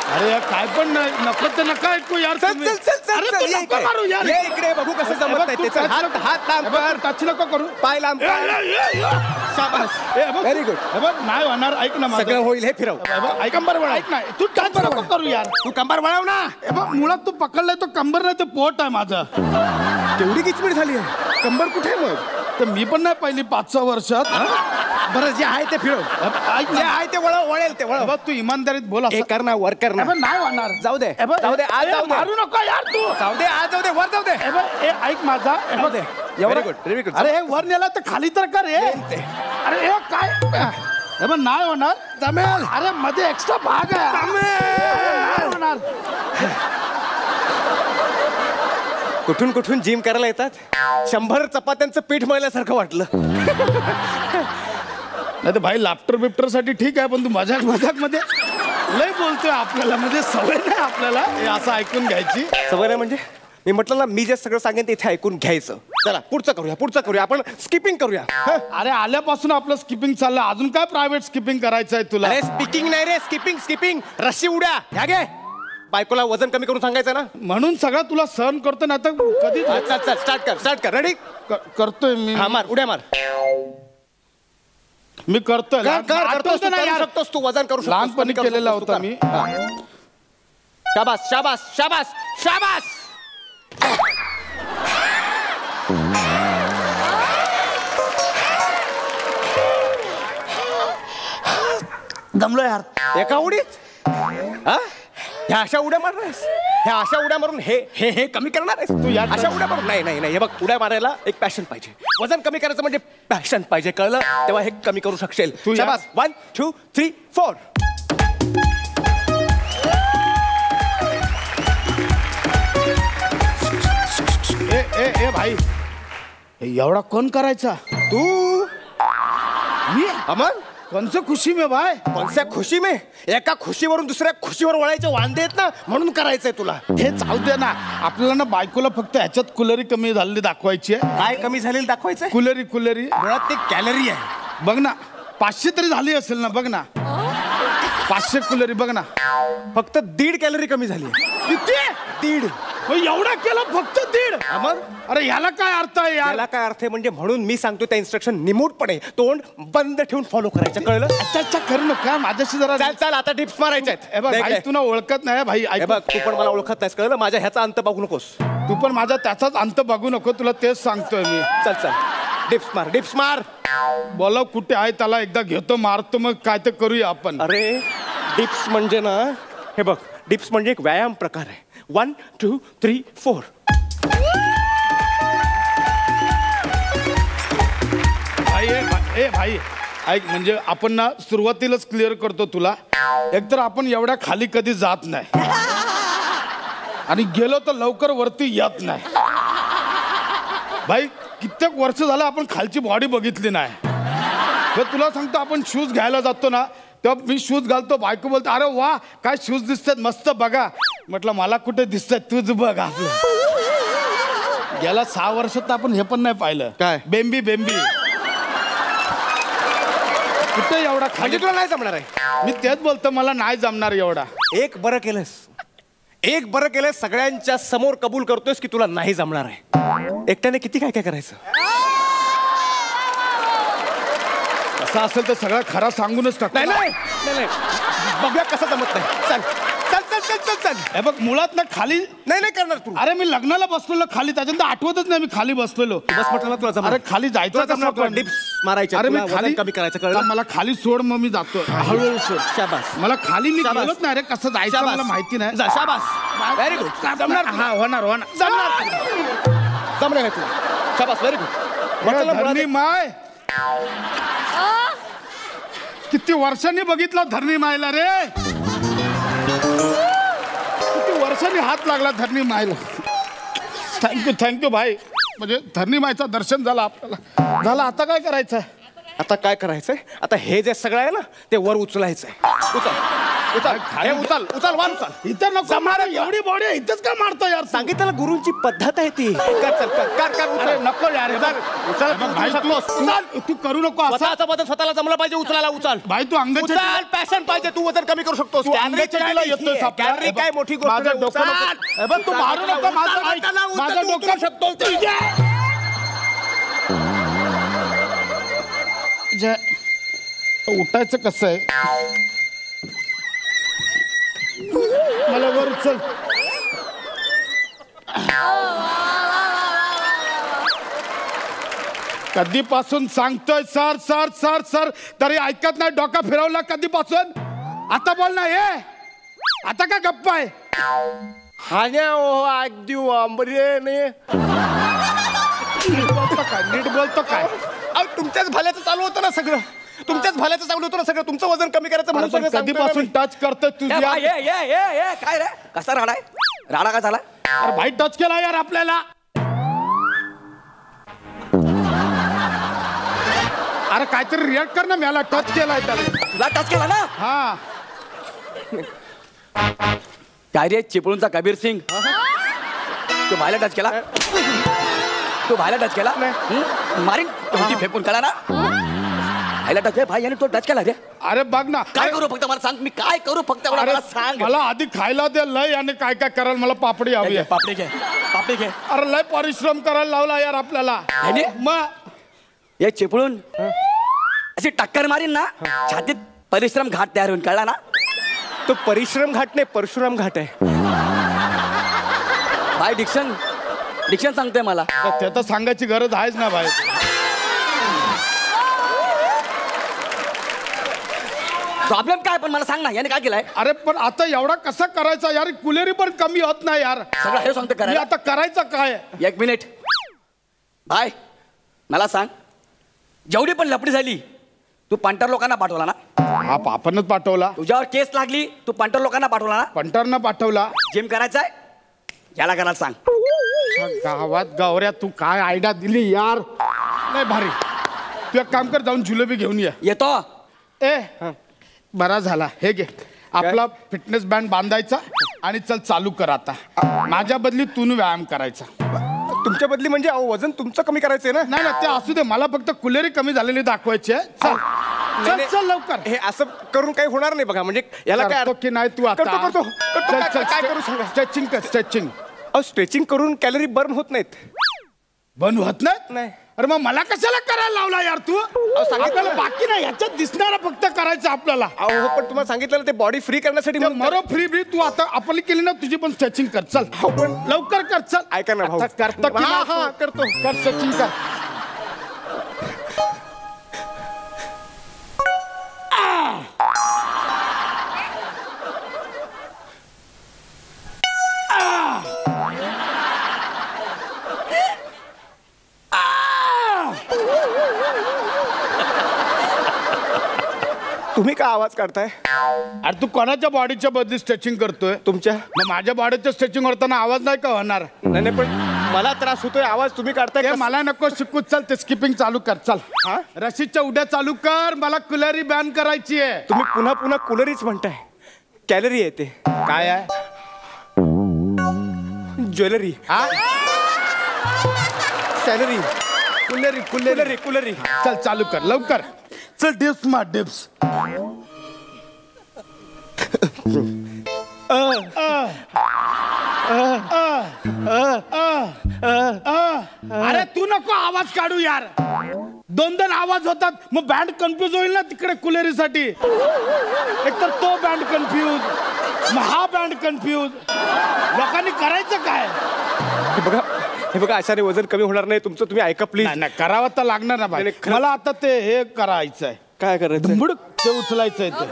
S7: अरे काय पण नको ते नका ऐकू यार.
S10: चल चल चल चल.
S7: अरे तू नको मारू यार.
S10: ये इकडे बघू कसं जमत नाही ते. चल, हात हात लांब कर.
S7: टच नको करू.
S10: पाय लांब कर. शाबास. Very good.
S7: हे बघ नाही होणार. ऐक ना,
S10: सगळं होईल. हे फिरव.
S7: ऐक कंबर वळा. ऐक ना, तू टच नको करू यार.
S10: तू कंबर वळव ना.
S7: हे बघ मुळात तू पकडलाय तो कंबर नाही, ते पोट आहे माझं.
S10: तेवढी किचमीट झाली आहे. कंबर कुठे आहे मग?
S7: तर मी पण नाही पहिली 5-6 वर्षात.
S10: बरं, जे आहे ते फिरव. जे आहे ते वळेल ते वळव.
S7: तू इमानदारीत बोला.
S10: हे कर ना, वर कर ना.
S7: नाही होणार.
S10: जाऊ दे. जाऊ दे. आज जाऊ दे.
S7: मारू नका यार तू.
S10: जाऊ दे. आज जाऊ दे. वर जाऊ दे.
S7: ऐक माझा.
S10: Very good. Very good.
S7: अरे हे वर नेला तर खाली तर कर. अरे हे काय? हे बघ नाही होणार.
S10: जमेल.
S7: अरे मध्ये एक्स्ट्रा भाग आहे. नाही होणार.
S10: कुठून कुठून जिम करायला येतात. 100 चपात्यांचं पीठ मळल्यासारखं वाटलं.
S7: नाही तर भाई लाफ्टर बिफ्टर साठी ठीक आहे, पण तू मजाक मध्ये लय बोलतोय. आपल्याला म्हणजे सवय नाही आपल्याला हे असं ऐकून घ्यायची.
S10: सवय नाही म्हणजे? मी म्हटलं ना, मी जे सगळं सांगेन ते इथे ऐकून घ्यायचं. चला पुढचं करूया. आपण स्किपिंग करूया.
S7: अरे आल्यापासून आपलं स्किपिंग चाललं. अजून काय प्रायव्हेट स्किपिंग करायचं आहे तुला?
S10: अरे स्पीकिंग नाही रे, स्किपिंग. रस्सी उड्या. ह्या घे. बायकोला वजन कमी करून सांगायचं ना.
S7: म्हणून सगळं तुला सहन करतो ना. तर कधी
S10: चल स्टार्ट कर. रेडी?
S7: करतोय मी.
S10: हा, मार उड्या मार.
S7: मी करतोय.
S10: शकतोस तू. वजन करू शकतो.
S7: लहानपणी केलेला होता मी.
S10: शाबास शाबास शाबास शाबास.
S9: दमलो यार.
S10: एका उडीत ह्या अशा उड्या मारणारेस? ह्या अशा उड्या मारून हे कमी करणार आहेस तू? अशा उड्या मारून नाही. हे बघ, उड्या मारायला एक पॅशन पाहिजे. वजन कमी करायचं म्हणजे पॅशन पाहिजे. कळलं? तेव्हा हे कमी करू शकशील.
S7: तू
S10: शाबास. 1 2 3 4.
S7: ए भाई, एवढा कोण करायचा?
S10: तू.
S7: मी?
S10: अमन,
S7: कोणचं खुशी में भाई?
S10: कोणत्या खुशी में? एका खुशीवरून दुसऱ्या खुशीवर वळायचे वांदे आहेत ना, म्हणून करायचंय तुला.
S7: हे चालू दे ना. आपल्याला ना बायकोला फक्त ह्याच्यात कुलरी कमी झालेली दाखवायची आहे.
S10: काय कमी झालेली दाखवायचंय?
S7: कुलरी
S10: मुळात ते कॅलरी आहे.
S7: बघ ना, 500 तरी झाली असेल ना. बघ ना, 500 कुलरी बघ ना.
S10: फक्त 1.5 कॅलरी कमी झाली.
S7: किती?
S10: 1.5.
S7: एवढा केलं फक्त 1.5?
S10: अमन,
S7: अरे ह्याला काय अर्थ आहे यार?
S10: याला काय अर्थ आहे म्हणजे, म्हणून मी सांगतो त्या इन्स्ट्रक्शन निमूटपणे तोंड बंद ठेवून फॉलो करायचं. कळलं?
S7: अच्छा करू नका. माझ्याशी जरा
S10: चल आता टिप्स मारायच्या आहेत.
S7: तू ना ओळखत नाही भाई.
S10: बघ, तू पण मला ओळखत नाहीस. कळलं? माझ्या ह्याचा अंत बघू नकोस.
S7: तू पण माझा त्याचाच अंत बघू नको. तुला तेच सांगतोय मी.
S10: चल डिप्स मार.
S7: बोला कुठे आहे त्याला एकदा घेतो, मारतो, मग काय ते करूया आपण.
S10: अरे डिप्स म्हणजे ना, हे बघ, डिप्स म्हणजे एक व्यायाम प्रकार आहे. 1 2 3 4.
S7: भाई ऐक, म्हणजे आपण ना सुरुवातीलाच क्लिअर करतो तुला. एकतर आपण एवढ्या खाली कधी जात नाही, आणि गेलो तर लवकर वरती येत नाही. भाई कित्येक वर्ष झालं आपण खालची बॉडी बघितली नाही. तर तुला सांगतो आपण शूज घ्यायला जातो ना तेव्हा मी शूज घालतो, बायको बोलतो अरे वा काय शूज दिसतात मस्त बघा. म्हटलं मला कुठे दिसतात तूच बघ आपलं. गेल्या 6 वर्षात आपण हे पण नाही पाहिलं.
S10: काय?
S7: बेंबी कुठे एवढा
S10: म्हणजे तुला नाही जमणार आहे.
S7: मी तेच बोलतो मला नाही जमणार एवढा.
S10: एक बरं केलंस सगळ्यांच्या समोर कबूल करतोयस की तुला नाही जमणार आहे. एकट्याने किती काय काय करायचं.
S7: असं असेल तर सगळं खरा सांगूनच टाक.
S10: नाही बघूया कसं जमत नाही. चल
S7: हे बघ मुळात ना खाली
S10: नाही करणार तू.
S7: अरे मी लग्नाला बसलेलो खाली, त्याच्यानंतर आठवतच नाही मी खाली बसलेलो.
S10: बस म्हटलं ना तुला जमणार.
S7: अरे खाली जायचं
S10: डिप्स मारायचं.
S7: अरे मी
S10: तुला
S7: खाली
S10: वजन कमी करायचं कळलं.
S7: मला खाली सोड मग मी जातो हळूहळू सोड.
S10: शाबास.
S7: मला खाली मी
S10: शाबास.
S7: गेलोच नाही रे कसं जायचं मला माहिती नाही.
S10: जा, शाबास. Very good. जमणार.
S7: हा होणार
S10: जमणार आहे तुला. शाबास. Very good.
S7: धरणी माय किती वर्षांनी बघितला धरणी मायला रे. किती वर्षांनी हात लागला धरणी मायला. थँक्यू भाई. म्हणजे धरणी मायचं दर्शन झालं आपल्याला. झालं आता काय करायचं.
S10: आता काय करायचंय. आता हे जे सगळं आहे ना ते वर उचलायचंय. उचल वर उचल.
S7: इथं नको मारा एवढी बॉडी इथंच का मारतो यार.
S10: सांगितलं ना गुरुंची पद्धत आहे ती.
S7: अरे नको यार. तू करू नको असं.
S10: बदल स्वतःला जमलं पाहिजे उचलायला. उचल
S7: भाई तू अंगाच्या
S10: पॅशन पाहिजे. तू वजन कमी करू शकतोस. कॅलरी काय मोठी गोष्ट.
S7: माझं डोकं तू मारू नको. माझं डोकं शकतो. उठायचं कसं आहे. मला वर चल. कधीपासून सांगतोय सर सर सर सर तरी ऐकत नाही. डोका फिरवला कधीपासून. आता बोल ना. हे आता काय गप्पा आहे. नीट बोलतो काय.
S10: तुमच्याच भल्याचं चालू होतं ना सगळं. तुमचं वजन कमी करायचं म्हणून सगळं
S7: कधीपासून टच करतोय तुझ्या.
S8: काय रे कसा राडा आहे. राडा का झाला.
S7: अरे भाई टच केला यार आपल्याला. अरे काहीतरी रिॲक्ट कर ना. मला टच केलाय त्याला.
S8: तुला टच केला ना.
S7: हा
S2: काय रे चिपळूणचा कबीर सिंग. तू भायला टच केला. मारीन तोंडी फेकून कळा ना. भाईला टच भाई याने तो टच केला रे.
S7: अरे बघ ना
S2: काय करू फक्त मला सांग. मी काय करू फक्त मला सांग.
S7: मला आधी खायला दे लय. आणि काय काय करायला मला पापडी हवी आहे.
S2: पापडी घे.
S7: अरे लय परिश्रम करायला लावला यार आपल्याला. मग
S2: हे चिपळून अशी टक्कर मारीन ना छातीत परिश्रम घाट तयार होऊन कळला ना.
S10: तो परिश्रम घाट नाही परशुराम घाट आहे.
S2: भाई डिक्शन सांगतोय मला.
S7: ते तर सांगायची गरज आहेच ना भाई.
S2: प्रॉब्लेम काय पण मला सांग ना. याने काय केलंय.
S7: अरे पण आता एवढा कसा करायचा यार. कुलेरी पण कमी होत नाही यार.
S2: सगळं हे सांगतो करायला.
S7: आता करायचं काय.
S2: 1 मिनिट भाई मला सांग. जेवढी पण लपडी झाली तू पंटर लोकांना पाठवला ना.
S7: हा आपणच पाठवला.
S2: तुझ्यावर केस लागली तू पंटर लोकांना पाठवला ना.
S7: पंटरनं पाठवला.
S2: जिम करायचंय याला करायला सांग.
S7: गावात गावऱ्या तू काय आयडिया दिली यार. नाही भारी. तू एक काम कर जाऊन जिलेबी घेऊन ये.
S2: येतो.
S7: ए बरा झाला. हे घे आपला फिटनेस बँड बांधायचा आणि चल चालू कर आता. माझ्या बदली तू व्यायाम करायचा.
S10: तुमच्या बदली म्हणजे वजन तुमचं कमी करायचंय ना.
S7: नाही ना ते असू दे. मला फक्त कुलेरी कमी झालेली दाखवायची आहे. चल लवकर.
S10: हे असं करून काही होणार नाही बघा. म्हणजे याला काय
S7: की नाही तू आता
S10: करतो.
S7: काय करू सांगा. स्ट्रेचिंग कर.
S10: स्ट्रेचिंग करून कॅलरी बर्न होत नाहीत.
S7: बंद होत नाही. अरे मग मला कशाला करायला लावला यार तू. आपल्याला बाकी नाही ह्याच्यात दिसणारा फक्त करायचं आपल्याला.
S10: अहो पण तुम्हाला सांगितलं ते बॉडी फ्री करण्यासाठी.
S7: मरो फ्री तू आता आपली केली ना तुझी पण स्ट्रेचिंग कर. चल लवकर कर. चल
S10: ऐका ना भाऊ.
S7: करतो कर स्ट्रेचिंग कर.
S10: तुम्ही काय आवाज काढताय.
S7: अरे तू कोणाच्या बॉडीच्या बदली स्ट्रेचिंग करतोय.
S10: तुमच्या.
S7: मग माझ्या बॉडीचं स्ट्रेचिंग होताना आवाज नाही का होणार.
S10: नाही पण मला त्रास होतोय आवाज तुम्ही काढताय
S7: ते मला नको शिकू. चल ते स्किपिंग चालू कर. चल
S10: हा?
S7: रशीदच्या उड्या चालू कर. मला कुलरी बॅन करायची आहे.
S10: तुम्ही पुन्हा पुन्हा कुलरीच म्हणताय. कॅलरी आहे ते.
S7: काय आहे?
S10: ज्वेलरी. सॅलरी.
S7: कुलरी कुलरी
S10: कुलरी.
S7: चल चालू कर लवकर. चल डिप्स मार डिप्स. अरे तू नको आवाज काढू यार. दोन आवाज होतात मग बँड कन्फ्युज होईल ना तिकडे कुलेरीसाठी. एकतर तो बँड कन्फ्यूज मग हा बँड कन्फ्यूज. लोकांनी करायचं काय?
S10: हे बघा अशाने वजन कमी होणार नाही तुमचं. तुम्ही ऐका प्लीज.
S7: नाही करावं तर लागणार ना बाई. मला आता ते हे करायचंय.
S10: काय करायचं?
S7: धुंबुड ते उचलायचंय ते.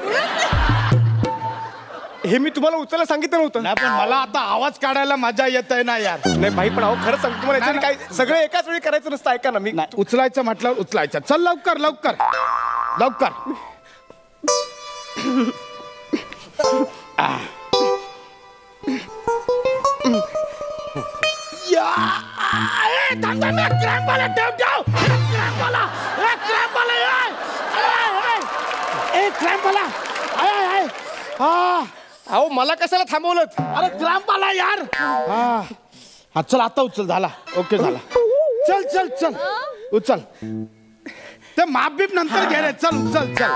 S10: हे मी तुम्हाला उचलायला सांगितलं नव्हतं.
S7: नाही पण मला आता आवाज काढायला मजा येत आहे ना यार.
S10: नाही भाई पण अहो खरं सांगतो तुम्हाला याच्याने काय सगळं एकाच वेळी करायचं नसतं. ऐका ना मी.
S7: नाही उचलायचं म्हटल्यावर उचलायचं. चल लवकर लवकर लवकर.
S10: अहो मला कशाला थांबवलं?
S7: अरे क्रॅम्प आला यार. हा चल आता उचल. झाला ओके झाला. चल चल चल उचल. ते माप बीप नंतर घे रे. चल उचल चल.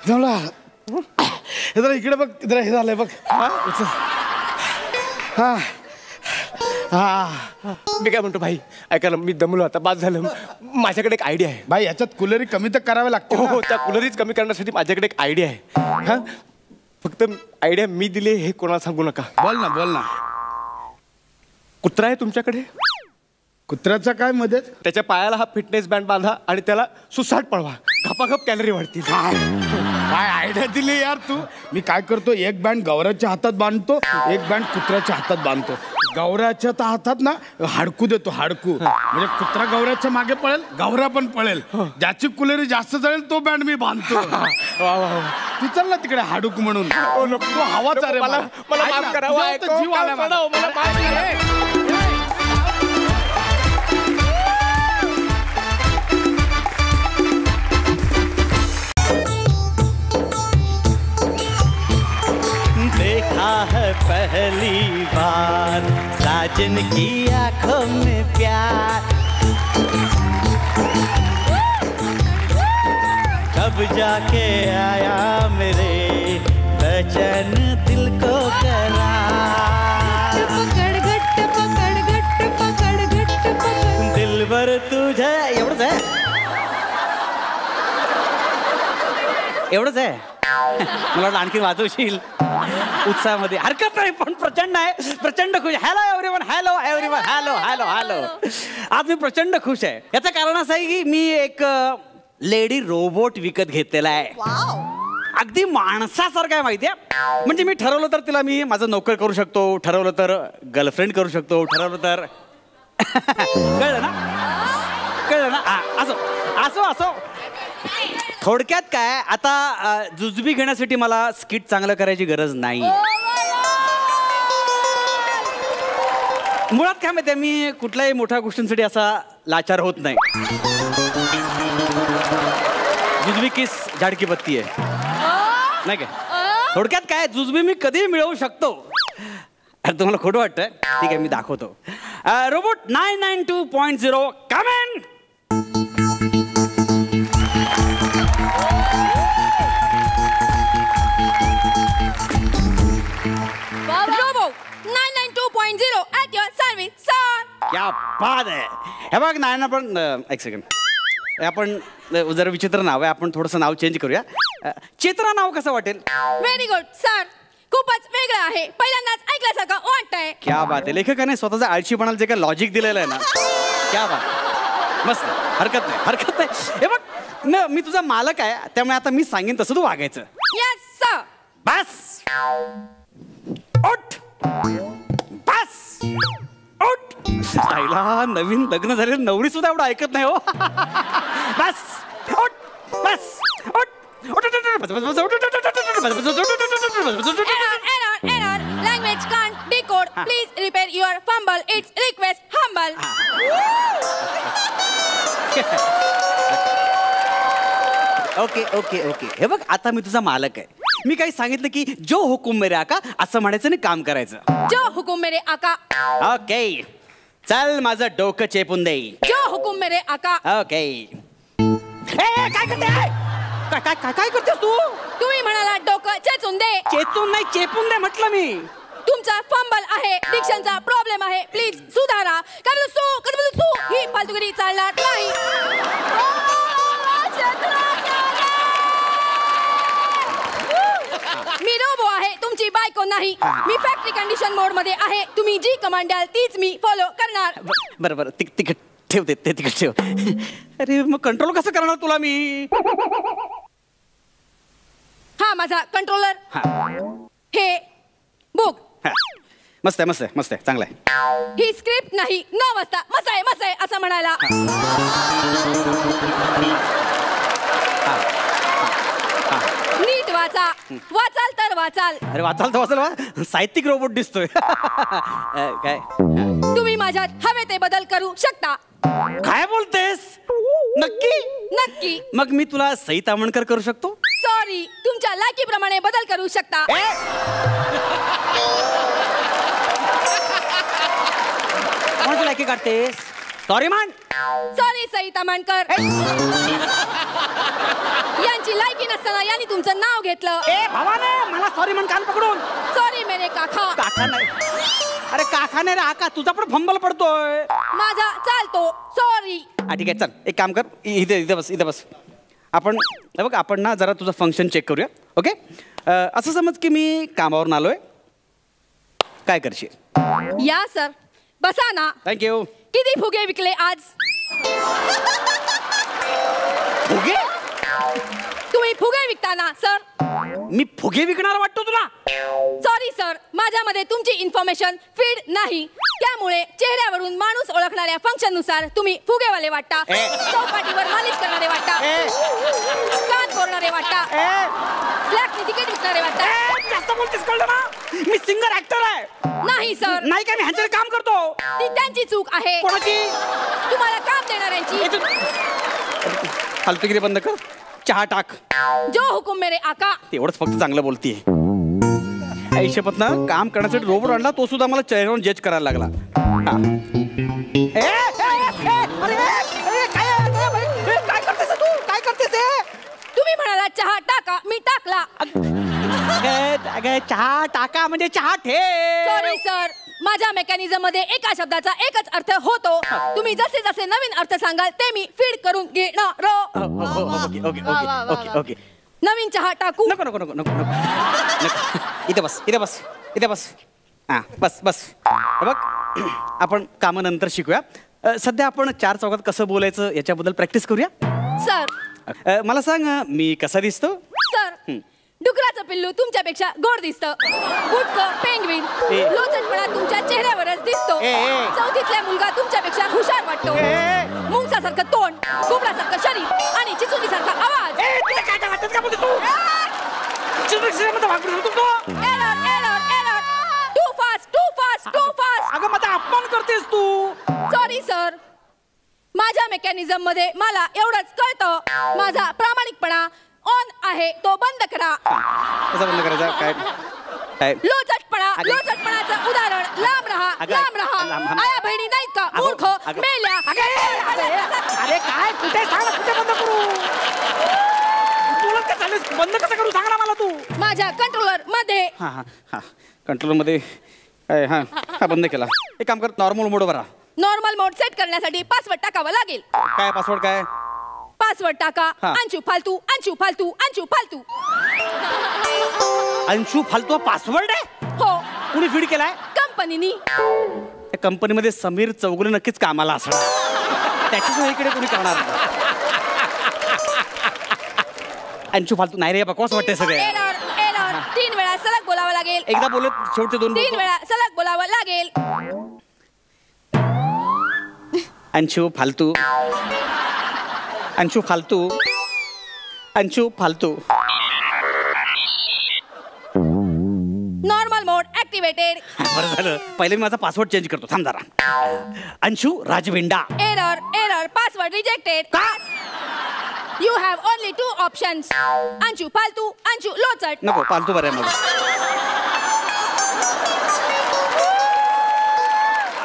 S7: जमला. जरा इकडे बघ. जरा हे झालंय बघ. हा
S10: मी काय म्हणतो भाई ऐका ना मी दमलो आता. बाद झालं. माझ्याकडे एक आयडिया आहे
S7: भाई. याच्यात कुलरी कमी तर करावे लागते.
S10: हो त्या कुलरीच कमी करण्यासाठी माझ्याकडे एक आयडिया आहे. हा फक्त आयडिया मी दिली हे कोणाला सांगू नका.
S7: बोल ना बोल ना.
S10: कुत्रा आहे तुमच्याकडे?
S7: कुत्र्याचा काय मध्ये?
S10: त्याच्या पायाला हा फिटनेस बँड बांधा आणि त्याला सुसाट पळवा. घपाघप कॅलरी वाढतील.
S7: काय आयडिया दिली यार तू. मी काय करतो एक बँड गौराच्या हातात बांधतो एक बँड कुत्र्याच्या हातात बांधतो. गौराच्या हातात ना हाडकू देतो. हाडकू म्हणजे कुत्रा गौराच्या मागे पळेल गौरा पण पळेल. ज्याची कुलेरी जास्त जळेल तो बँड मी बांधतो. तू चल ना तिकडे हाडूक म्हणून. तो हवाच आहे रे.
S10: मला माफ करा.
S7: जीव आला मला.
S11: देखा है पहली बार साजन की आंखों में प्यार. कब जाके आया मेरे बेचैन दिल को करार.
S4: पकड घट्ट पकड घट्ट पकड घट्ट पकड.
S11: दिलभर तुझे. एवढंच आहे. एवढंच आहे. मला वाटलं आणखी वाजवशील उत्साहामध्ये. हरकत नाही पण प्रचंड आहे. प्रचंड खुश. Hello everyone. Hello everyone. Hello hello hello. आज मी प्रचंड खुश आहे. याचं कारण असं आहे की मी एक लेडी रोबोट विकत घेतलेला आहे. अगदी माणसासारखं आहे माहिती आहे. म्हणजे मी ठरवलं तर तिला मी माझं नोकर करू शकतो. ठरवलं तर गर्लफ्रेंड करू शकतो. ठरवलं तर कळलं ना. कळलं ना. असो असो असो. थोडक्यात काय आता जुजबी घेण्यासाठी मला स्किट चांगलं करायची गरज नाही. मुळात काय माहिती मी कुठल्याही मोठ्या गोष्टींसाठी असा लाचार होत नाही. जुजबी किस झाडकी बत्ती आहे नाही काय. थोडक्यात काय जुजबी मी कधी मिळवू शकतो. अरे तुम्हाला खोटं वाटतंय. ठीक आहे मी दाखवतो. Robot 992.0 come in. क्या बात आहे. हे बघ नाही ना पण एक सेकंड. आपण जरा विचित्र नाव आहे. आपण थोडंसं नाव चेंज करूया. चित्रा नाव कसं वाटेल?
S4: Very good sir. खूपच वेगळं आहे. पहिल्यांदाच ऐकल्यासारखं वाटतंय.
S11: क्या बात आहे. लेखकाने स्वतःचा आळशीपणाला जे काय लॉजिक दिलेलं आहे ना. क्या बात. मस्त. हरकत नाही हरकत नाही. हे बघ मी तुझा मालक आहे, त्यामुळे आता मी सांगेन तसं तू वागायचं.
S4: Yes sir.
S11: बस उठ, बस उठ. आईला नवीन लग्न झालेलं नवरी सुद्धा एवढं ऐकत नाही हो. बस उठ, बस उठ.
S4: Error. Language can't decode. Please repair your fumble. It's request humble.
S11: Okay. हे बघ, आता मी तुझा मालक आहे. मी काही सांगितलं की जो हुकुम मेरे आका असं म्हणायचं आणि काम करायचं.
S4: जो हुकुम मेरे आका.
S11: ओके, चल माझं डोकं चेपून दे.
S4: जो हुकुम मेरे आका.
S11: ओके. काय करते? काय करतेस तू?
S4: तुम्ही म्हणाला डोकं चेचून दे.
S11: चेतून नाही, चेपून दे म्हटलं मी.
S4: तुमचा फंबल आहे, डिक्शनचा प्रॉब्लेम आहे, प्लीज सुधारा. सू ही फालतूगिरी चालणार नाही. मी रोबो आहे, तुमची बायको नाही. मी फॅक्टरी कंडिशन मोड मध्ये आहे. तुम्ही जी कमांड द्याल तीच मी फॉलो करणार.
S11: बरं तिकट ठेव, ते तिकट ठेव. अरे मग कंट्रोल कसं करणार तुला मी?
S4: हा माझा कंट्रोलर. हे बुक.
S11: मस्त आहे, चांगलं आहे.
S4: ही स्क्रिप्ट नाही, 9 वाजता मस्त आहे असं म्हणायला. नीट वाचाल तर वाचाल.
S11: अरे वाचाल साहित्यिक रोबोट दिसतोय. काय
S4: तुम्ही माझ्यात हवे ते बदल करू शकता.
S11: काय बोलतेस? नक्की? मग मी तुला सई तामणकर करू शकतो?
S4: सॉरी, तुमच्या लायकीप्रमाणे बदल करू शकता.
S11: कोणाची लायकी काढतेस? सॉरी मान.
S4: सॉरी सई तामणकर. यांची लायकी नसताना यांनी तुमचं नाव घेतलं.
S11: भावाने मला सॉरी म्हण कान पकडून.
S4: सॉरी मेरे काका.
S11: काका नाही, अरे काका नाही रे आका. तुझा पण फंबल पडतोय.
S4: माझा चालतो. सॉरी.
S11: ठीक आहे, चल एक काम कर, इथे बस. आपण बघ, आपण ना जरा तुझं फंक्शन चेक करूया. ओके, असं समज की मी कामावरून आलोय. काय करशील?
S4: या सर, बसा ना.
S11: थँक्यू.
S4: किती फुगे विकले आज?
S11: फुगे?
S4: तुम्ही फुगे विकता ना सर?
S11: मी फुगे विकणार वाटतो तुला?
S4: सॉरी सर, माझ्यामध्ये तुमची इन्फॉर्मेशन फीड नाही, त्यामुळे चेहऱ्यावरून माणूस ओळखणाऱ्या फंक्शन नुसार तुम्ही फुगेवाले वाटता. चौपाटीवर मालिश करणारे वाटता. कान कोरणारे वाटता. फ्लॅटनी तिकीट विकणारे वाटता.
S11: जास्त बोलतेस, कळलं ना? मी सिंगर ऍक्टर आहे.
S4: नाही सर.
S11: नाही काय, मी ह्यांच्याकडे काम करतो.
S4: ती त्यांची चूक आहे.
S11: कोणाची?
S4: तुम्हाला काम देणाऱ्यांची.
S11: फालतूगिरी बंद कर. चहा टाक.
S4: जो हुकुम मेरे आका.
S11: तेवढंच फक्त चांगलं बोलतीये. आयुष्यपत ना काम करण्यासाठी रोबोट आणला, तो सुद्धा मला चेहऱ्यावरून जज करायला लागला. काय करतेस तू? काय करतेस?
S4: तुम्ही म्हणाला चहा टाका, मी टाकला.
S11: चहा टाका म्हणजे चहा ठेव.
S4: सॉरी सर, माझ्या मेकॅनिझम मध्ये एका शब्दाचा एकच अर्थ होतो. तुम्ही जसे जसे नवीन अर्थ सांगाल ते मी फीड करून घेणार.
S11: ओके.
S4: नवीन चहा टाकू?
S11: नको. इथे बस. हा, बस. बघ, आपण कामानंतर शिकूया. सध्या आपण 4 चौकात कसं बोलायचं याच्याबद्दल प्रॅक्टिस करूया.
S4: सर,
S11: मला सांग, मी कसा दिसतो?
S4: सर, डुकराचं पिल्लू तुमच्यापेक्षा गोड दिसतं. बुटकं पेंग्विन लोचटपणा तुमच्या चेहऱ्यावरच दिसतो. चौथीतला मुलगा तुमच्यापेक्षा हुशार वाटतो. मुंगसासारखं तोंड, कोबरासारखं शरीर आणि चिचुलीसारखा आवाज. Too fast.
S11: अगं माझा अपमान करतेस तू.
S4: सॉरी सर, माझ्या मेकॅनिझम मध्ये मला एवढंच कळतं. माझा प्रामाणिकपणा ऑन आहे, तो बंद करा.
S11: कसा बंद करायचा? काय?
S4: लोचटपणाचं उदाहरण लांब राहा. आया बहिणी नाहीत का? मूर्ख मेल्या.
S11: अरे काय, कुठे सांग, कुठे बंद करू? बोलत का चालेल? बंद कसं करू सांग ना मला तू.
S4: माझ्या कंट्रोलर मध्ये.
S11: हा कंट्रोलर मध्ये. हा बंद केला. एक काम कर, नॉर्मल मोडवर राहा.
S4: नॉर्मल मोड सेट करण्यासाठी पासवर्ड टाकावा लागेल.
S11: काय पासवर्ड? काय
S4: पासवर्ड टाका? अंशू फालतू.
S11: अंशू फालतू पासवर्ड आहे?
S4: हो.
S11: कुणी फीड केलाय?
S4: कंपनीनी.
S11: त्या कंपनीमध्ये समीर चौगुले नक्कीच कामाला असणार. त्याच्याशिवाय इकडे कोणी करणार नाही. अंशू फालतू नाही रे बकवास वाटतंय सगळे.
S4: एरर 3 वेळा सलग बोलावं लागेल.
S11: एकदा बोलत शेवटचे 2
S4: 3 वेळा सलग बोलावं लागेल.
S11: अंशू फालतू, अंशू फालतू, अंशू फालतू.
S4: नॉर्मल मोड ऍक्टिव्हेटेड.
S11: बरं झालं, पहिले मी माझा पासवर्ड चेंज करतो, थांब जरा. अंशू राजविंडा.
S4: Error password rejected. You have only 2 options. Anshu फालतू, अंशू लोचट.
S11: नको फालतू बरं आहे मला.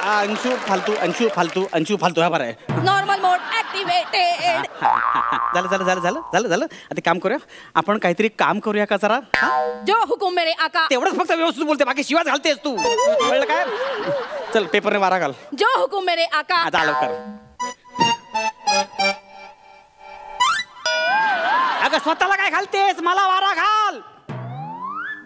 S11: अंशू फालतू, अंशू फालतू, अंशू फालतू हा बरं आहे.
S4: नॉर्मल मोड ऍक्टिव्हेटेड.
S11: झालं झालं झालं झालं झालं झालं. आता काम करूया आपण, काहीतरी काम करूया का जरा.
S4: जो हुकुम मेरे आका.
S11: तेवढंच फक्त व्यवस्थित बोलते, बाकी शिवाच घालतेस तू, कळलं काय. चल पेपरने वारा घाल.
S4: जो हुकुम मेरे आका.
S11: आता लवकर. अगं स्वतःला काय घालतेस, मला वारा घाल.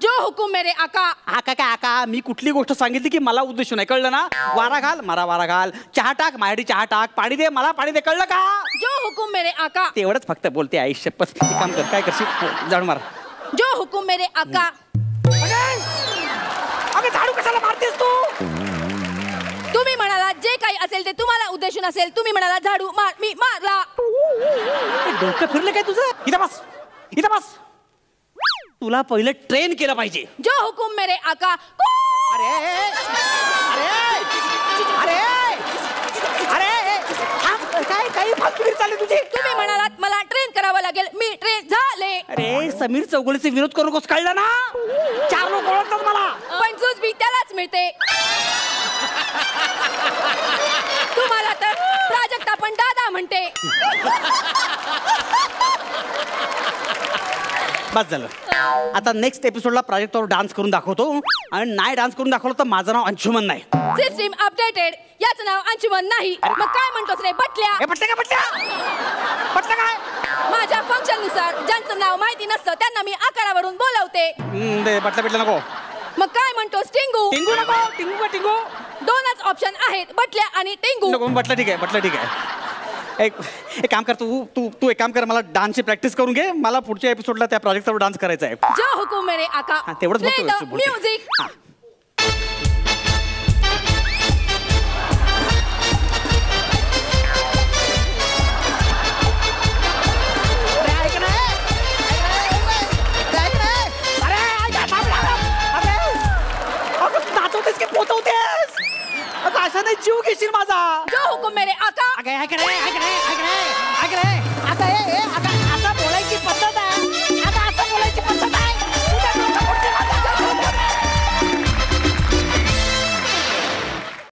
S4: जो हुकुम मेरे आका.
S11: आका काय आका, मी कुठली गोष्ट सांगितली की मला उद्देश नाही, कळलं ना. वारा घाल, मला वारा घाल. चहा टाक, माझ्यासाठी चहा टाक. पाणी दे, मला पाणी दे, कळलं का.
S4: जो हुकुम मेरे आका.
S11: तेवढंच फक्त बोलते आयुष्य. काम कर, काय करशील जाण मार.
S4: जो हुकुम मेरे आका.
S11: अगं झाडू कशाला मारतेस तू.
S4: तुम्ही म्हणाला जे काही असेल ते तुम्हाला उद्देशून असेल. तुम्ही म्हणाला झाडू मार, मी मारला.
S11: डोकं फिरलं काय तुझं. इथं बस, इथं बस. तुला पहिलं ट्रेन केलं पाहिजे.
S4: जो हुकुम मेरे आका.
S11: अरे अरे अरे काय काही फालतूगिरी चालली तुझी.
S4: तुम्ही म्हणालात मला ट्रेन करावं लागेल, मी ट्रेन झाले.
S11: अरे समीर चौगुलेचे विरोध करू नकोस, कळलं ना. 4 लोक ओळखतात मला.
S4: पण झूज बी त्यालाच मिळते. तुम्हाला तर प्राजक्ता पण दादा म्हणते.
S11: बस झालं. आता नेक्स्ट एपिसोडला प्राजक्तावर डान्स करून दाखवतो, आणि नाही डान्स करून दाखवलं तर माझं नाव अंशुमन नाही.
S4: System updated. याचं नाव अंशुमन नाही. मग काय म्हणतोस रे बटल्या.
S11: बटल्या बटल्या बटल्या काय.
S4: माझ्या फंक्शन नुसार ज्यांचं नाव माहिती नसतं त्यांना मी आकारावरून बोलवते.
S11: बटल्या बिटल्या नको.
S4: मग काय म्हणतोस टिंगू.
S11: टिंगू नको. टिंगू का टिंगू.
S4: 2च ऑप्शन आहेत, बटल्या आणि टिंगू.
S11: नको, बटल्या ठीक आहे, बटल्या ठीक आहे. एक काम कर, तू एक काम कर, मला डान्सची प्रॅक्टिस करून घे. मला पुढच्या एपिसोडला त्या प्रोजेक्टवर डान्स करायचा आहे.
S4: जो हुकुम मेरे आका.
S11: तेवढंच
S4: प्ले द म्युझिक.
S11: नाचवतेस की पोचवतेस. अशा नाही जीव घेशील माझा.
S4: जो हुकुम मेरे आका.
S11: अगं ऐक रे, ऐक रे, ऐक रे, ऐक रे. अगं